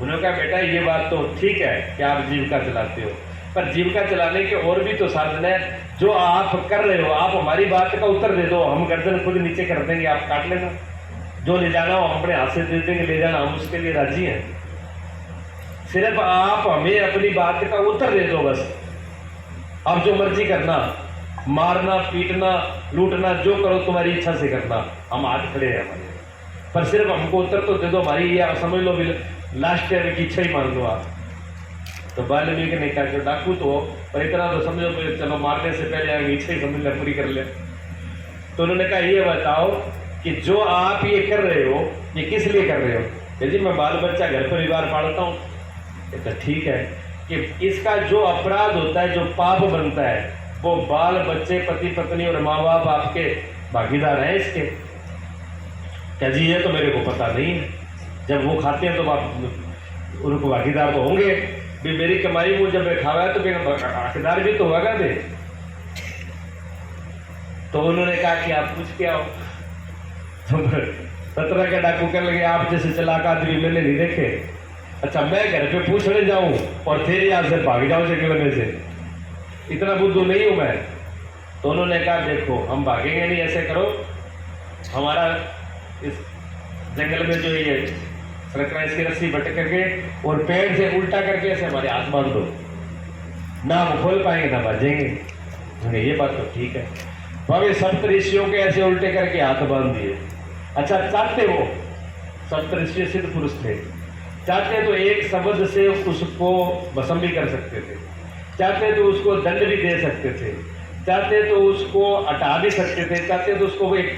Speaker 1: उन्होंने कहा बेटा ये बात तो ठीक है कि आप जीविका चलाते हो, पर जीविका चलाने के और भी तो साधन है जो आप कर रहे हो। आप हमारी बात का उत्तर दे दो, हम गर्दन खुद नीचे कर देंगे, आप काट लेना, जो ले जाना हो हम अपने हाथ से दे देंगे, ले जाना हम उसके लिए राजी हैं। सिर्फ आप हमें अपनी बात का उत्तर दे दो बस। आप जो मर्जी करना, मारना पीटना लूटना जो करो तुम्हारी इच्छा से करना, हम हाथ खड़े हैं हमारे, पर सिर्फ हमको उत्तर तो दे दो। हमारी ये समझ लो लास्ट टाइम की इच्छा ही मान लो आप। तो वाल्मीकि ने कहा जो डाकू तो, पर इतना तो समझो चलो मारने से पहले आगे इच्छा ही समझ ले, पूरी कर ले। तो उन्होंने कहा ये बताओ कि जो आप ये कर रहे हो ये किस लिए कर रहे हो? जी मैं बाल बच्चा घर परिवार पालता हूँ। तो ठीक है कि इसका जो अपराध होता है, जो पाप बनता है, वो बाल बच्चे पति पत्नी और माँ बाप आपके भागीदार हैं इसके। क्या जी ये तो मेरे को पता नहीं है, जब वो खाते हैं तो आप उनको भागीदार तो होंगे भी, मेरी कमाई वो जब खावा है तो मेरा भागीदार भी तो होगा बे। तो उन्होंने कहा कि आप पूछ के आओ। तो 17 के डाकू कर लगे आप जैसे चालाक आदमी मैंने नहीं देखे। अच्छा मैं घर पे पूछने जाऊं और फिर यहाँ से भाग जाऊं जंगल से, इतना बुद्धू नहीं हूं मैं। तो उन्होंने कहा देखो हम भागेंगे नहीं, ऐसे करो हमारा इस जंगल में जो ये सरकरा इसकी रस्सी बटक करके और पेड़ से उल्टा करके ऐसे हमारे हाथ बांध दो, ना हम खोल पाएंगे ना बाजेंगे। ये बात तो ठीक है। बाबे सप्तऋषियों के ऐसे उल्टे करके हाथ बांध दिए। अच्छा चाहते हो, सप्तऋषि सिद्ध पुरुष थे, चाहते तो एक शब्द से उसको भस्म भी कर सकते थे, चाहते तो उसको दंड भी दे सकते थे, चाहते तो उसको हटा भी सकते थे, चाहते तो उसको एक,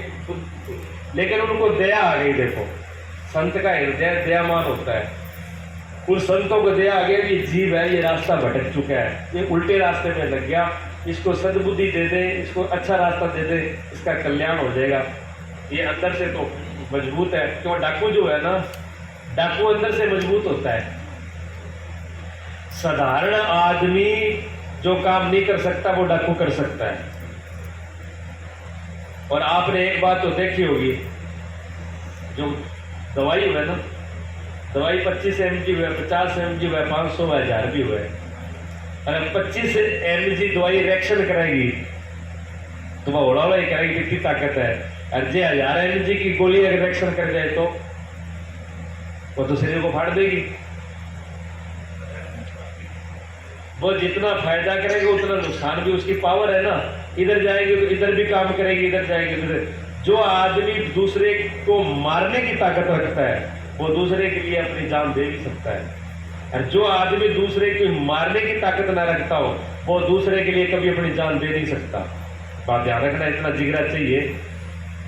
Speaker 1: लेकिन उनको दया आ गई। देखो संत का हृदय दयामान होता है। उन संतों को दया आ गया कि जीव है, ये रास्ता भटक चुका है, ये उल्टे रास्ते में लग गया, इसको सद्बुद्धि दे दे, इसको अच्छा रास्ता दे दे, इसका कल्याण हो जाएगा। ये अंदर से तो मजबूत है, क्यों डाकू जो है ना, डाकू अंदर से मजबूत होता है। साधारण आदमी जो काम नहीं कर सकता वो डाकू कर सकता है। और आपने एक बात तो देखी होगी, जो दवाई हुआ ना, दवाई 25 mg हुआ, 50 mg हुआ, 500 हुआ, 1000 भी हुआ। अगर 25 mg दवाई रिएक्शन करेगी तो वह होड़ा ही करेगी, कितनी ताकत है। और जो 1000 mg की गोली अगर रिएक्शन कर जाए तो वो तो शरीर को फाड़ देगी। वो जितना फायदा करेगी उतना नुकसान भी, उसकी पावर है ना, इधर जाएगी तो इधर भी काम करेगी, इधर जाएगी तो इधर। जो आदमी दूसरे को मारने की ताकत रखता है वो दूसरे के लिए अपनी जान दे भी सकता है। और जो आदमी दूसरे को मारने की ताकत ना रखता हो वो दूसरे के लिए कभी अपनी जान दे नहीं सकता। बात ध्यान रखना, इतना जिगरा चाहिए,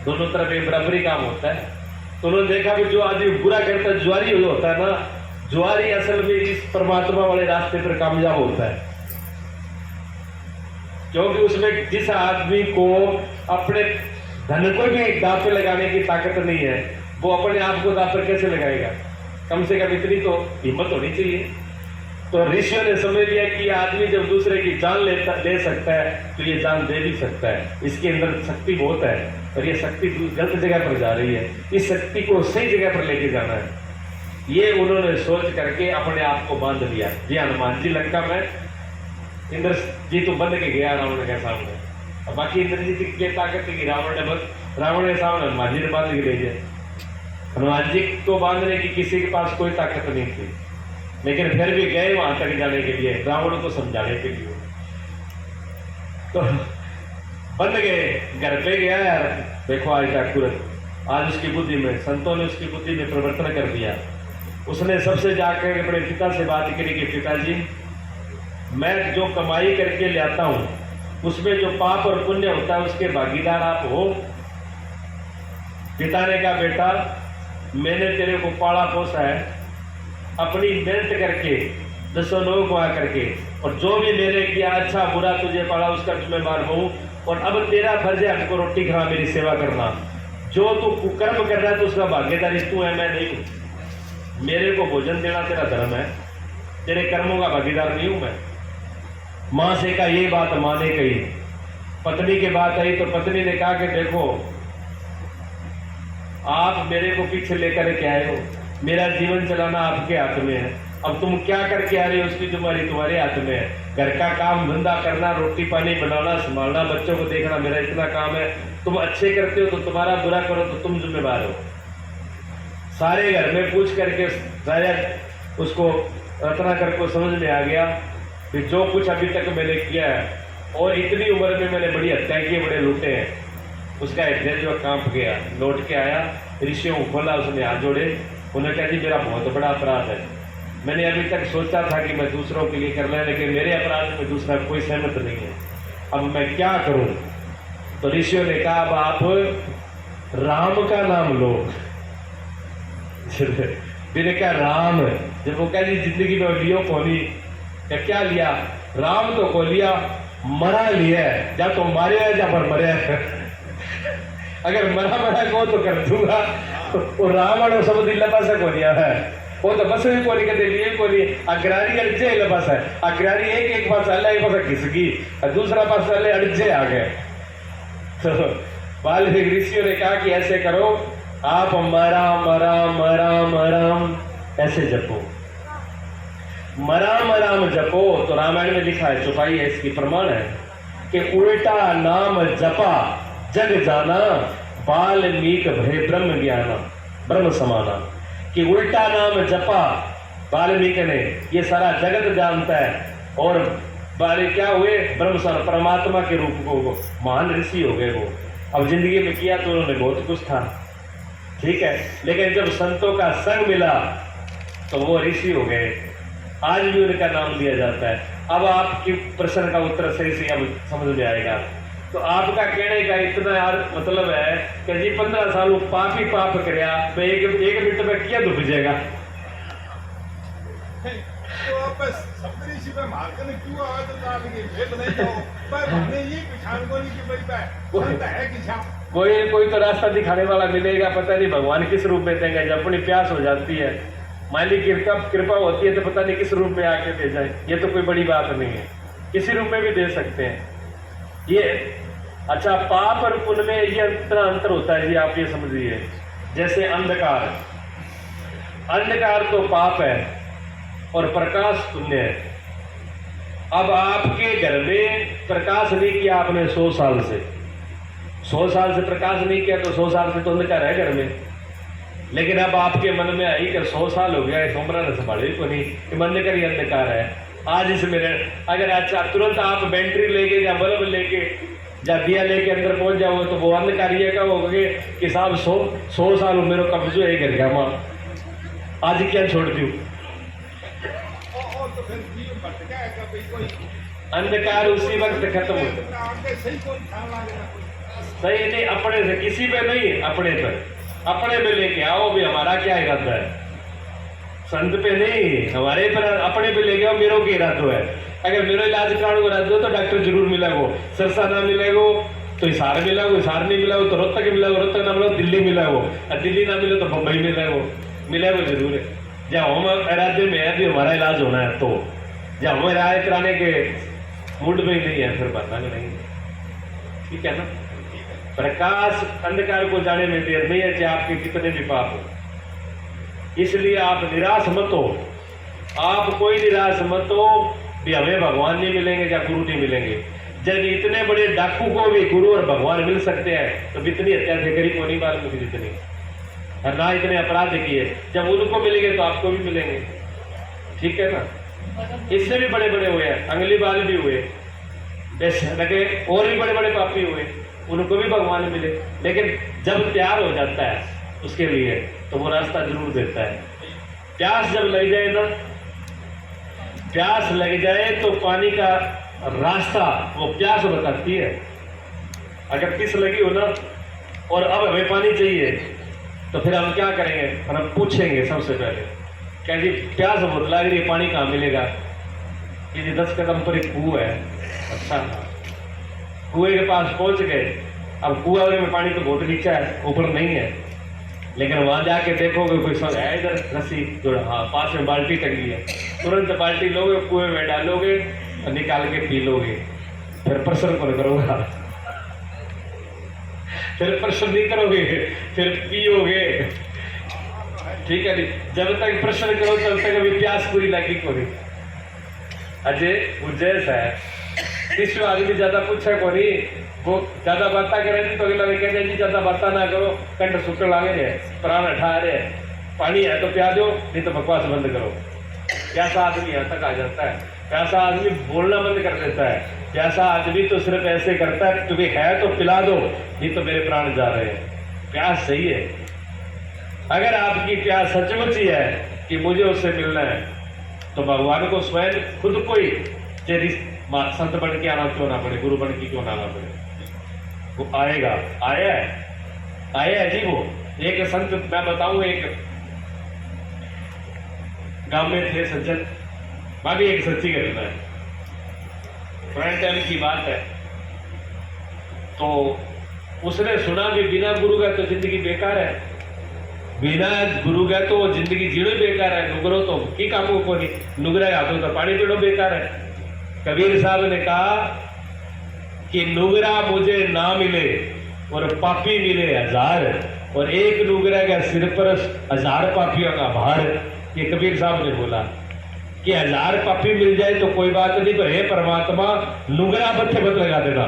Speaker 1: दोनों तरफ एक बराबरी काम होता है। तो उन्होंने देखा कि जो आदमी बुरा करता है, जुआरी होता है ना, जुआरी असल में इस परमात्मा वाले रास्ते पर कामयाब होता है, क्योंकि उसमें जिस आदमी को अपने धन को भी दांव पे लगाने की ताकत नहीं है वो अपने आप को दांव पर कैसे लगाएगा। कम से कम इतनी तो हिम्मत होनी चाहिए। तो ऋषियों ने समझ लिया कि आदमी जब दूसरे की जान ले सकता है तो ये जान दे भी सकता है, इसके अंदर शक्ति बहुत है। और ये शक्ति गलत जगह पर जा रही है, इस शक्ति को सही जगह पर लेके जाना है, ये उन्होंने सोच करके अपने आप को बांध लिया। जी हनुमान जी लंका में इंद्र जी तो बंध के गया रावण के सामने, और बाकी इंद्र जी की ताकत थी कि रावण के सामने हनुमान जी ने बांध के ले जाए। हनुमान जी को बांधने की किसी के पास कोई ताकत नहीं थी, लेकिन फिर भी गए वहां तक जाने के लिए, रावण को समझाने के लिए। तो बंद गए, घर पे गया यार, देखो आज ठाकुर, आज उसकी बुद्धि में, संतों ने उसकी बुद्धि में परिवर्तन कर दिया। उसने सबसे जाकर अपने पिता से बात करी कि पिताजी, मैं जो कमाई करके लाता हूं उसमें जो पाप और पुण्य होता है उसके भागीदार आप हो। पिता ने कहा बेटा, मैंने तेरे को पाला पोसा है अपनी मेहनत करके, 10 लोगों को आ करके, और जो भी मैंने किया अच्छा बुरा तुझे पाला उसका जिम्मेदार हूं। और अब तेरा फर्ज है हमको रोटी खाना, मेरी सेवा करना। जो तू कुकर्म कर रहा है तो उसका भागीदारी तू है, मैं नहीं हूं। मेरे को भोजन देना तेरा धर्म है, तेरे कर्मों का भागीदार नहीं हूं मैं। मां से कहा ये बात मां ने कही। पत्नी की बात आई तो पत्नी ने कहा कि देखो आप मेरे को पीछे लेकर के आए हो, मेरा जीवन चलाना आपके हाथ में है, अब तुम क्या करके आ रहे हो उसकी जिम्मेदारी तुम्हारे हाथ में है। घर का काम धंधा करना, रोटी पानी बनाना, संभालना, बच्चों को देखना मेरा इतना काम है। तुम अच्छे करते हो तो तुम्हारा, बुरा करो तो तुम जिम्मेदार हो। सारे घर में पूछ करके शायद उसको रत्नाकर को समझ में आ गया कि जो कुछ अभी तक मैंने किया है और इतनी उम्र में मैंने बड़ी हत्या की, बड़े लूटे हैं, उसका हृदय जो कांप गया। लौट के आया, ऋषियों को खोला, उसने हाथ जोड़े, उन्होंने कहा जी मेरा बहुत बड़ा अपराध है, मैंने अभी तक सोचा था कि मैं दूसरों के लिए कर रहा है, लेकिन मेरे अपराध में दूसरा कोई सहमत नहीं है, अब मैं क्या करूं। तो ऋषियों ने कहा अब आप राम का नाम लो। मैंने कहा राम, जब वो कहा जी जिंदगी में लियो कोनी, क्या लिया? राम तो को लिया, मरा लिया है, जा तो मारे है जा पर मरे है। अगर मरा को तो कर दूंगा, वो रावण शब्द लबासा को लिया है, वो तो बस भी कोनी कहते लिए कोनी। अग्रारी अड़जे लबासा है, अग्रारी एक पास अल्लाह एक पास घिसकी और दूसरा पास अल्लाह अड़जे आ गए। तो वाल्मीकि ऋषियों ने कहा कि ऐसे करो, आप मराम मराम मराम मराम ऐसे जपो, मराम मराम जपो। तो रामायण में लिखा है, चौपाई है इसकी प्रमाण है कि उल्टा नाम जपा जग जाना, वाल्मीकि भय ब्रह्म ज्ञाना ब्रह्म समाना। कि उल्टा नाम जपा वाल्मीकि ने, ये सारा जगत जानता है, और बारे क्या हुए ब्रह्म परमात्मा के रूप को महान ऋषि हो गए वो। अब जिंदगी में किया तो उन्होंने बहुत कुछ था, ठीक है, लेकिन जब संतों का संग मिला तो वो ऋषि हो गए, आज भी उनका नाम दिया जाता है। अब आपकी प्रश्न का उत्तर सही से अब समझ में आएगा। तो आपका कहने का इतना यार मतलब है कि जी 15 साल पाप ही पाप करया, तो एक मिनट में क्या दुख जाएगा।
Speaker 2: तो आप सप्तऋषि पे मारकर क्यों आवाज डाल के भेद नहीं जाओ, पर हमने ये पहचान को नहीं कि भाई संत है कि
Speaker 1: कोई तो रास्ता दिखाने वाला मिलेगा, पता नहीं भगवान किस रूप में देंगे। जब अपनी प्यास हो जाती है, मालिक कृपा होती है, तो पता नहीं किस रूप में आके दे जाए। ये तो कोई बड़ी बात नहीं है, किसी रूप में भी दे सकते हैं ये। अच्छा, पाप और पुण्य में ये इतना अंतर होता है जी, आप ये समझिए। जैसे अंधकार तो पाप है और प्रकाश पुण्य है। अब आपके घर में प्रकाश नहीं किया आपने 100 साल से, 100 साल से प्रकाश नहीं किया तो 100 साल से तो अंधकार है घर में। लेकिन अब आपके मन में आई कि 100 साल हो गया, सोमरा ने संभाले को नहीं कि मन कर अंधकार है। आज इस मिनट अगर अच्छा तुरंत आप बैटरी लेके या बल्ब लेके या दिया लेके अंदर पहुंच जाओगे तो वो अंधकार ये कहोगे कि साहब 100 साल मेरे कब्जो है घर का माँ, आज क्या छोड़ दूँ। अंधकार उसी वक्त खत्म हो, सही नहीं, अपने से, किसी पे नहीं, अपने पे लेके आओ। भी हमारा क्या इरादा है, संत पे नहीं, हमारे पर, अपने पे लेके आओ। मेरा क्या इरादा है, अगर मेरा इलाज कराने को इरादा हो तो डॉक्टर जरूर मिलेगो। सरसा ना मिलेगो तो हिसार मिलेगो, हिसार नहीं मिलेगो तो रोहतक मिलेगो, रोहतक ना मिलेगो दिल्ली मिलेगो, और दिल्ली ना मिले तो बम्बई मिलेगो जरूर है। जब हम इरादे में है भी हमारा इलाज होना है, तो जब हम इलाज कराने के मूड में ही नहीं है फिर बनना नहीं, ठीक है ना। प्रकाश अंधकार को जाने में देर नहीं है, चाहे आपके कितने भी पाप हो। इसलिए आप निराश मत हो, आप कोई निराश मत हो भी हमें भगवान नहीं मिलेंगे या गुरु नहीं मिलेंगे। जब इतने बड़े डाकू को भी गुरु और भगवान मिल सकते हैं तो इतनी हत्या से गरीब को नहीं मालूम कि जितनी, और ना इतने अपराध किए, जब उनको मिलेंगे तो आपको भी मिलेंगे, ठीक है ना। इससे भी बड़े बड़े हुए हैं, अंगली बाल भी हुए, लगे और भी बड़े बड़े पापी हुए, उनको भी भगवान मिले। लेकिन जब प्यार हो जाता है उसके लिए तो वो रास्ता जरूर देता है। प्यास जब लग जाए ना, प्यास लग जाए तो पानी का रास्ता वो प्यास बताती है। अगर किस लगी हो ना और अब हमें पानी चाहिए तो फिर हम क्या करेंगे, हम पूछेंगे सबसे पहले क्या जी प्यास बहुत लग रही है, पानी कहाँ मिलेगा। ये जी 10 कदम पर एक कुआं है, अच्छा कुएं के पास पहुंच गए। अब कुआं में पानी तो बहुत नीचा है, ऊपर नहीं है, लेकिन वहां जाके देखोगे कोई सब है इधर रस्सी जो, हाँ पास में बाल्टी टंगी है, तुरंत बाल्टी लोगे कुएं में डालोगे और निकाल के पी लोगे। फिर प्रश्न कौन करोगा, फिर प्रश्न नहीं करोगे, फिर पियोगे, ठीक है। जब तक प्रश्न करो तब तक अभी प्यास पूरी लगी को नहीं। अजय उज्जैस है, इस आदमी ज्यादा पूछे को नहीं, वो ज्यादा बातें करे तो अगला कहते जी ज्यादा बातें ना करो, कंठ सूत्र लागे रहे, प्राण हटा रहे, पानी है तो प्या दो, नहीं तो बकवास बंद करो। प्यासा आदमी यहाँ तक आ जाता है, प्यासा आदमी बोलना बंद कर देता है, प्यासा आदमी तो सिर्फ ऐसे करता है तुम्हें है तो पिला दो, नहीं तो मेरे प्राण जा रहे हैं। प्यास सही है, अगर आपकी प्यास सचमुच ही है कि मुझे उससे मिलना है तो भगवान को स्वयं खुद को ही संत बन के आना क्यों ना पड़े, गुरु बन के क्यों ना आना पड़े, वो आएगा। आया है जी। वो एक संत मैं बताऊं, एक गांव में थे सज्जन, भाभी एक सच्ची घटना है, पुराने टाइम की बात है। तो उसने सुना कि बिना गुरु का तो जिंदगी बेकार है, बिना गुरु का तो जिंदगी जीणो बेकार है, नुगरो तो की कामों को नहीं, नुगरा हाथों तो पानी पीणो बेकार है। कबीर साहब ने कहा कि नुगरा मुझे ना मिले और पापी मिले 1000, और एक नुगरा का सिर पर 1000 पापियों का भार। ये कबीर साहब ने बोला कि 1000 पापी मिल जाए तो कोई बात नहीं, पर हे परमात्मा नुगरा बत्थे बत लगा देना।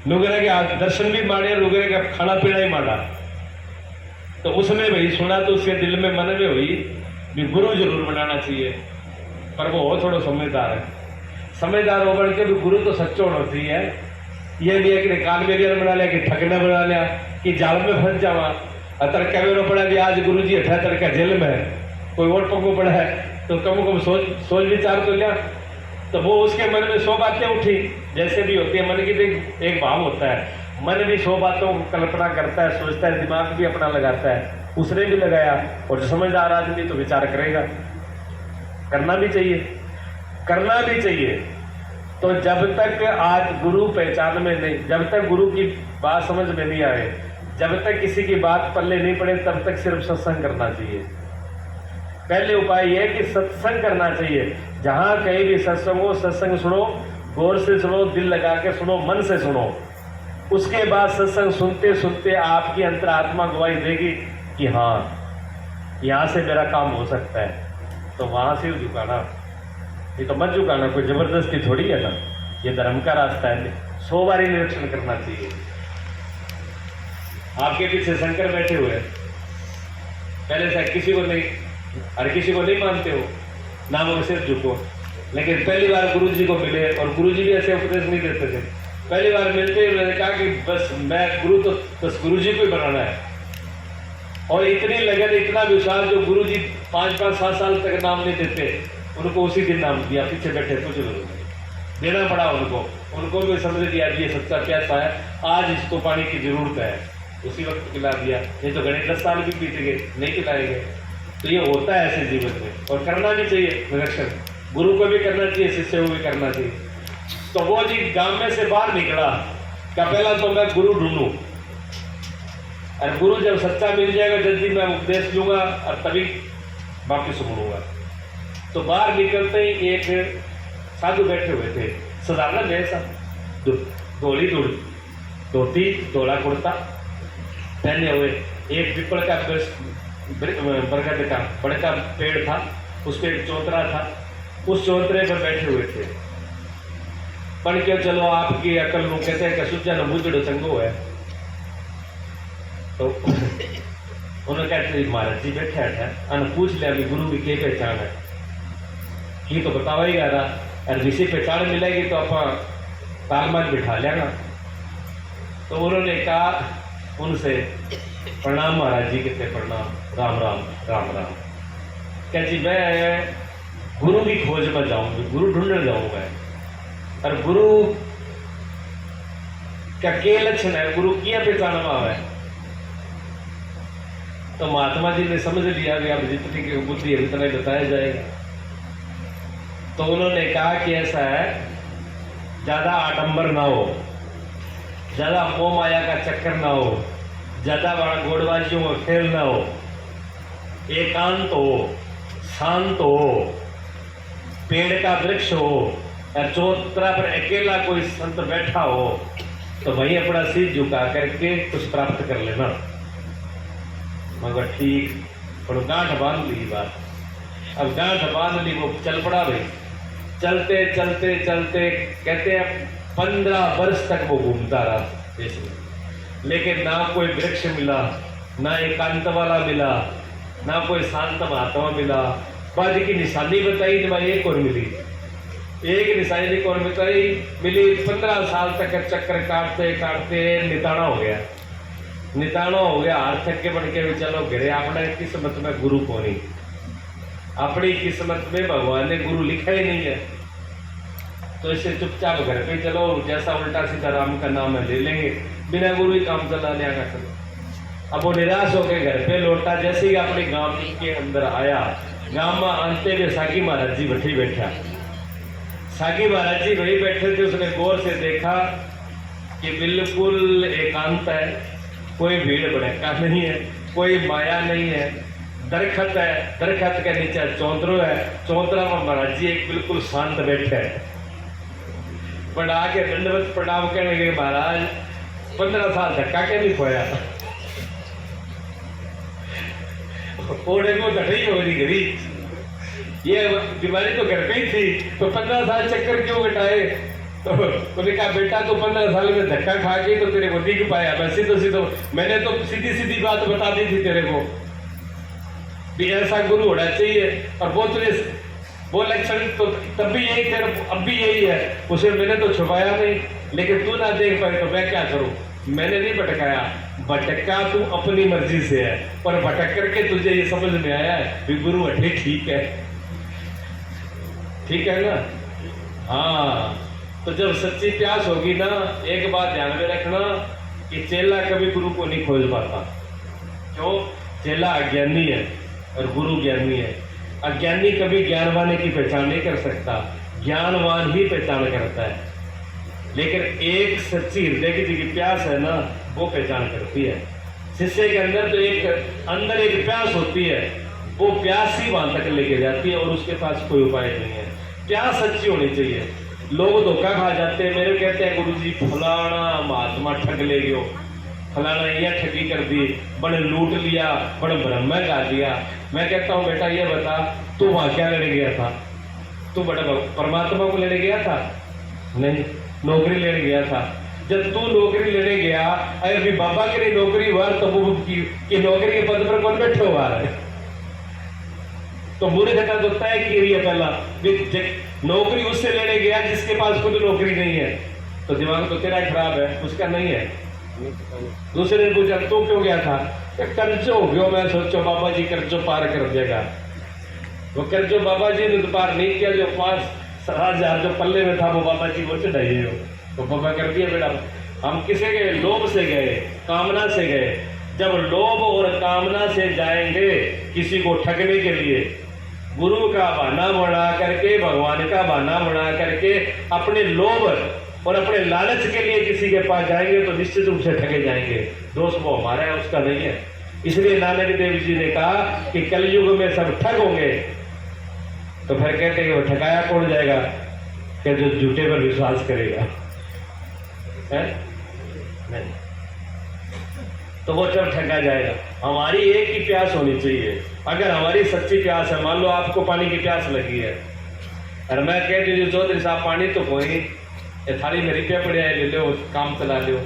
Speaker 1: नुगरा के दर्शन भी मारे, नुगरे का खाना पीना ही मारा। तो उसने भाई सुना तो उसके दिल में मन में हुई भी गुरु जरूर बनाना चाहिए, पर वो हो थोड़ा समझदार है, समझदार हो बढ़ के भी गुरु तो सच्चा होना चाहिए। ये नहीं है कि कान में बना लिया कि ठगना बना लिया कि जाल में फंस जावा, तड़का में पड़ा भी आज गुरु जी हटा तड़का जेल में है, कोई और पको पड़ा है तो कम कम सोच विचार तो लिया। तो वो उसके मन में 100 बातें उठी, जैसे भी होती है मन की। तो एक भाव होता है, मन भी 100 बातों को कल्पना करता है, सोचता है, दिमाग भी अपना लगाता है। उसने भी लगाया, और जो समझदार आदमी तो विचार करेगा। करना भी चाहिए, करना भी चाहिए। तो जब तक आज गुरु पहचान में नहीं, जब तक गुरु की बात समझ में नहीं आए, जब तक किसी की बात पल्ले नहीं पड़े, तब तक सिर्फ सत्संग करना चाहिए। पहले उपाय यह है कि सत्संग करना चाहिए। जहां कहीं भी सत्संग हो, सत्संग सुनो, गौर से सुनो, दिल लगा के सुनो, मन से सुनो। उसके बाद सत्संग सुनते सुनते आपकी अंतरात्मा गवाही देगी कि हाँ, यहाँ से मेरा काम हो सकता है। तो वहां से झुकाना, ये तो मत झुकाना, कोई जबरदस्ती थोड़ी है ना, ये धर्म का रास्ता है। 100 बार निरीक्षण करना चाहिए। आपके पीछे शंकर बैठे हुए हैं, पहले से किसी को नहीं, हर किसी को नहीं मानते हो, नाम और सिर्फ झुको। लेकिन पहली बार गुरु जी को मिले, और गुरु जी भी ऐसे उपदेश नहीं देते थे। पहली बार मिलते ही मैंने कहा कि बस मैं गुरु, तो बस गुरु जी को ही बनाना है। और इतनी लगन, इतना विश्वास, जो गुरु जी 5-5, 7 साल तक नाम नहीं देते, उनको उसी दिन नाम दिया। पीछे बैठे कुछ लोग देना पड़ा उनको भी समझ लिया कि ये सच्चा प्यासा है, आज इसको पानी की जरूरत है, उसी वक्त पिला दिया। नहीं तो गणेश 10 साल भी बीत गए, नहीं पिलाएंगे। तो ये होता है ऐसे जीवन में, और करना भी चाहिए निरीक्षण। गुरु को भी करना चाहिए, शिष्य को भी करना चाहिए। तो वो जी गांव में से बाहर निकला, क्या पहला तो मैं गुरु ढूंढूं, और गुरु जब सच्चा मिल जाएगा जल्दी मैं उपदेश लूंगा, और तभी वापिस मुड़ूंगा। तो बाहर निकलते ही एक साधु बैठे हुए थे, साधारण जैसा, धोली धोती, धोला कुर्ता पहने हुए। एक पीपल का बरगद का बड़का पेड़ था, उस पर एक चौतरा था, उस चौतरे पर बैठे हुए थे। पण क्यों चलो आपकी अकल नु कहते हैं कि सुचा न बूझड़ो चंगो है। तो उन्होंने कहते महाराज जी बैठे है अन पूछ लिया कि गुरु की क्या पहचान है, ये तो बतावा ही रहा, और जिसे पहचान मिलेगी तो आप तालमेल बिठा लेना। तो उन्होंने कहा उनसे, प्रणाम महाराज जी, कहते प्रणाम, राम राम राम राम। क्या जी मैं गुरु की खोज में जाऊंगी, गुरु ढूंढने जाऊंगा, और गुरु का क्या लक्षण है, गुरु क्या पहचान है। तो महात्मा जी ने समझ लिया कि अब जितनी की बुद्धि है उतना ही बताया जाएगा। तो उन्होंने कहा कि ऐसा है, ज्यादा आडंबर ना हो, ज्यादा मोह माया का चक्कर ना हो, ज्यादा बड़ा गोड़बाजियों का खेल ना हो, एकांत हो, शांत हो, पेड़ का वृक्ष हो, और चौतरा पर अकेला कोई संत बैठा हो, तो वहीं अपना सिर झुका करके कुछ प्राप्त कर लेना। मगर ठीक, पर गांठ बांध ली बात। अब गांठ बांध ली, वो चल पड़ा भाई। चलते चलते चलते कहते हैं 15 वर्ष तक वो घूमता रहा देश में, लेकिन ना कोई वृक्ष मिला, ना एकांत वाला मिला, ना कोई शांत महात्मा मिला। बाद की निशानी बताई तो एक और मिली, एक निशानी और बताई मिली। 15 साल तक चक्कर काटते काटते निताना हो गया, निताना हो गया। हार थक के बढ़ के भी चलो घरे, अपने किस्मत में गुरु को नहीं, अपनी किस्मत में भगवान ने गुरु लिखा ही नहीं है। तो इससे चुपचाप घर पे चलो, जैसा उल्टा सीधा राम का नाम है ले लेंगे, बिना गुरु ही काम चला लेगा चलो। अब वो निराश होकर घर पे लौटा। जैसे ही अपने गांव के अंदर आया, गांव में आते हुए साकी महाराज जी बैठी बैठा। साकी महाराज जी वही बैठे थे। उसने गौर से देखा कि बिल्कुल एकांत है, कोई भीड़ भड़का नहीं है, कोई माया नहीं है। दरखत है, दरखत के नीचे चौतरो है, चौतरा में महाराज जी एक बिल्कुल शांत बैठे है। बड़ा के दंडवत प्रणाम करने के महाराज 15 साल धक्का के नहीं खोया, ओढ़े को धड़ी हो रही घड़ी। ये बीमारी तो घर पे ही थी, तो 15 साल चक्कर क्यों घटाए। तो उन्होंने कहा बेटा तो 15 साल में धक्का खा के तो तेरे को दिख पाया। वैसे तो सीधो मैंने तो सीधी सीधी बात बता दी थी तेरे को भी ऐसा गुरु होना चाहिए। और वो लक्षण तो तब भी यही थे, अब भी यही है। उसे मैंने तो छुपाया नहीं, लेकिन तू ना देख पाए तो मैं क्या करूं। मैंने नहीं भटकाया, भटका तू अपनी मर्जी से है, पर भटक करके तुझे ये समझ में आया है भी गुरु अठे ठीक है, ठीक है ना। हाँ, तो जब सच्ची प्यास होगी ना, एक बात ध्यान में रखना कि चेला कभी गुरु को नहीं खोज पाता। क्यों? चेला अज्ञानी है और गुरु ज्ञानी है। अज्ञानी कभी ज्ञानवान की पहचान नहीं कर सकता, ज्ञानवान ही पहचान करता है। लेकिन एक सच्ची हृदय की जिसकी प्यास है ना, वो पहचान करती है। शिष्य के अंदर तो एक प्यास होती है, वो प्यास ही वहां तक लेके जाती है और उसके पास कोई उपाय नहीं है। प्यास सच्ची होनी चाहिए। लोग धोखा खा जाते हैं, मेरे कहते हैं गुरु जी फलाना महात्मा ठग ले गयो, फलाना यह ठगी कर दी, बड़े लूट लिया, बड़े ब्रह्म गा दिया। मैं कहता हूँ बेटा ये बता, तू वहां क्या लेने गया था? तू बड़ा परमात्मा को लेने गया था? नहीं, नौकरी लेने गया था। जब तू नौकरी लेने गया, अरे भी बाबा के लिए नौकरी हुआ, तो वो की नौकरी के पद पर कौन बैठे हुआ है? तो मूर्ख का तो तय की रही है पहला, नौकरी उससे लेने गया जिसके पास खुद नौकरी नहीं है। तो दिमाग तो तेरा खराब है, उसका नहीं है। दूसरे ने पूछा तू क्यों गया था? कर्जो हो गया, मैं सोचो बाबा जी कर्जो पार कर देगा। वो कर्जो बाबा जी ने तो पार नहीं किया, जो 5,000 जो पल्ले में था वो बाबा जी को चढ़ाइए हो, तो बाबा कर दिया। बेटा हम किसे गए? लोभ से गए, कामना से गए। जब लोभ और कामना से जाएंगे किसी को ठगने के लिए, गुरु का बहाना बना करके, भगवान का बहाना बना करके, अपने लोभ और अपने लालच के लिए किसी के पास जाएंगे तो निश्चित रूप से ठगे जाएंगे। दोष वो हमारा है, उसका नहीं है। इसलिए नानक देव जी ने कहा कि कलयुग में सब ठग होंगे। तो फिर कहते हैं वो ठगाया कौन जाएगा? कि जो झूठे पर विश्वास करेगा, है नहीं, तो वो जब ठगा जाएगा। हमारी एक ही प्यास होनी चाहिए। अगर हमारी सच्ची प्यास है, मान लो आपको पानी की प्यास लगी है और मैं कह दीजिए चौधरी साहब पानी तो कोई थाली में रुपया पड़े है, ले लो, काम चला लो,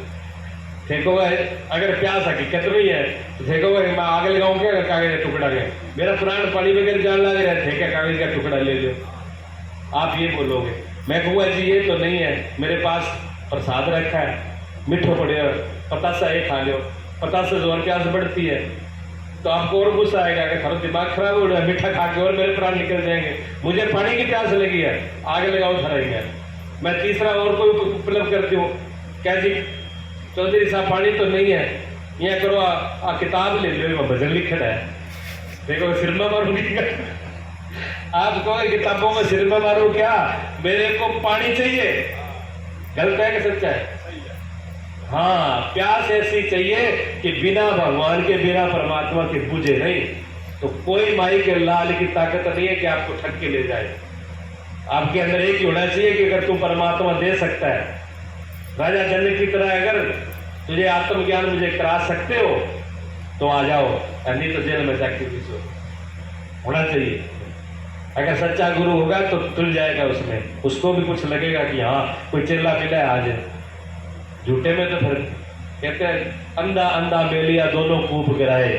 Speaker 1: ठीक होगा। अगर प्यास हकीकत में है तो ठीक होगा, मैं आग लगाऊं क्या कागज का टुकड़ा के, मेरा प्राण पानी में जान लग रहा है, ठीक है कागज का टुकड़ा ले लो। आप ये बोलोगे, मैं कहूँगा जी ये तो नहीं है, मेरे पास प्रसाद रखा है, मिठो पड़े, पतासा ये खा लो, पतासे से और प्यास बढ़ती है। तो आपको और गुस्सा आएगा कि थोड़ा दिमाग खराब हो रहा है, मीठा खा के और मेरे प्राण निकल जाएंगे। मुझे पानी की प्यास लगी है, आग लगाओ धरेंगे। मैं तीसरा और कोई उपलब्ध करती हूँ, क्या जी चौधरी साहब पानी तो नहीं है, यहाँ करो किताब ले लो, भजन लिखा है, देखो सिर में मारूंगी। आप कहो किताबों में सिर में मारू क्या, मेरे को पानी चाहिए। गलत है कि सच्चा है? हाँ, प्यास ऐसी चाहिए कि बिना भगवान के, बिना परमात्मा के बुझे नहीं। तो कोई माई के लाल की ताकत नहीं है कि आपको ठग के ले जाए। आपके अंदर एक ही होना चाहिए कि अगर तू परमात्मा दे सकता है, राजा जनक की तरह अगर तुझे आत्मज्ञान मुझे करा सकते हो तो आ जाओ, नहीं तो जेल में जाके होना चाहिए। अगर सच्चा गुरु होगा तो तुल जाएगा उसमें, उसको भी कुछ लगेगा कि हाँ कोई चिल्ला मिला है आज। झूठे में तो फिर कहते हैं अंधा अंधा मेलिया दोनों कूप गिराए।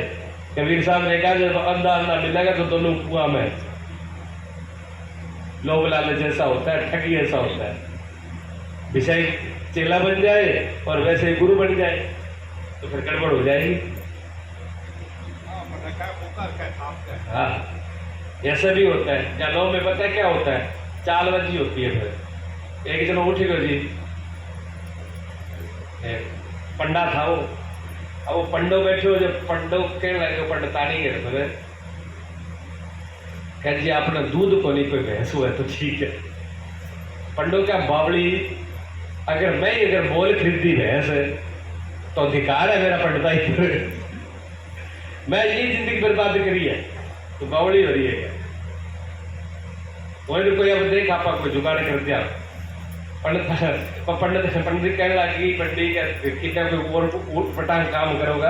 Speaker 1: कबीर साहब ने कहा जब अंधा अंधा मिलेगा तो दोनों कुआं में। लोभ लालच जैसा होता है, ठगी ऐसा होता है। विषय चेला बन जाए और वैसे गुरु बन जाए तो फिर गड़बड़ हो जाएगी। हाँ, ऐसा भी होता है। या लोग में पता है क्या होता है, चालबाजी होती है। फिर एक जन उठ गयो जी, पंडा था वो, अब वो पंडो बैठे हो, जब पंडो कहने लगे पंडतानी के रहे, कह जी आपने दूध को नहीं कोई भैंस हुआ तो ठीक है। पंडो क्या बावड़ी, अगर मोल खरीदी भैंस है तो अधिकार है मेरा पंडिताई पर। मैं ये जिंदगी बर्बाद करी है तो बावड़ी हो रही है क्या? वही कोई अब देख आप कोई जुगाड़ कर दिया। पंडित कहने लगी पंडित कितना कोई और ऊट पटांग काम करोगा,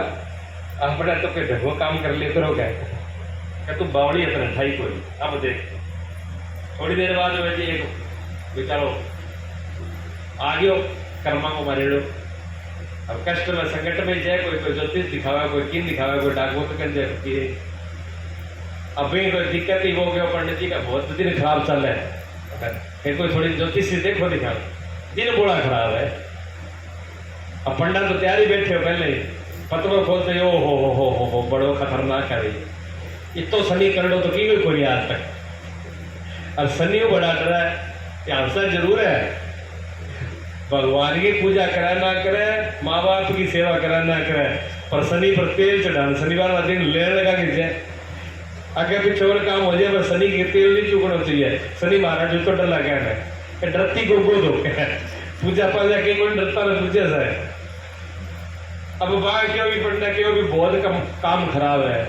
Speaker 1: अब बड़ा तो कोई ढंगो काम कर ले करोगा क्या? तू बावड़ी है तो ठाई कोई। अब देख थोड़ी देर बाद वैसे एक बेचारो आ गयो कर्मा को मारे लो। अब कष्ट में संकट में जाए, कोई ज्योतिष दिखावा, कोई किन दिखावा, कोई डाकवत कर जाए। अभी कोई दिक्कत ही हो गया, पंडित जी का बहुत दिन खराब चल रहा है, फिर कोई थोड़ी ज्योतिष से देखो दिखा, दिन बड़ा खराब है। अब पंडा तो तैयारी बैठे हो पहले ही, पतलो खोलते ओ हो बड़ो खतरनाक है ये तो शनि करड़ो तो की कोई आज तक। और शनि को बड़ा डरा है, आंसर जरूर है, भगवान की पूजा करे ना करे, माँ बाप की सेवा करे ना करे, पर शनि पर तेल चढ़ाना, शनिवार वाला दिन लेने लगा कि आगे पीछे और काम हो जाए, पर शनि के तेल नहीं चुकना चाहिए। शनि महाराज जो तो डर लगा है, डरती को गोद हो पूजा पाजा के कोई डरता ना पूजा से। अब बाहर क्यों भी पंडा क्यों भी बहुत कम काम खराब है,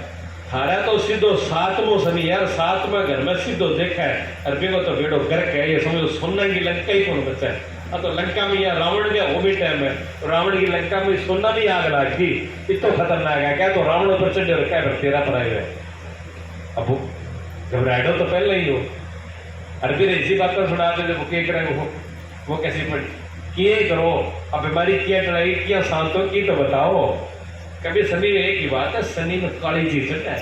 Speaker 1: हारा तो सीधो 7वां शनि यार, 7वां घर में सीधो देखा है, अरबी को तो बेड़ो गर्क है, ये समझो सोना की लंका ही कौन बचा है। अब तो लंका में यहाँ रावण का वो भी टाइम है, रावण की लंका में सोना भी आग लागी, इतना खतरनाक है क्या, तो रावण पर चढ़ रखा है, तेरा पर आए हुए। अब घबराहटो तो पहले ही हो, अरबी ने इसी बात पर सुनाते जब के करें वो कैसी पड़ी किए करो, अब बीमारी किया चढ़ाई किया शांतों की तो बताओ। कभी शनि में एक ही बात है, शनि में काली चीज चढ़ है,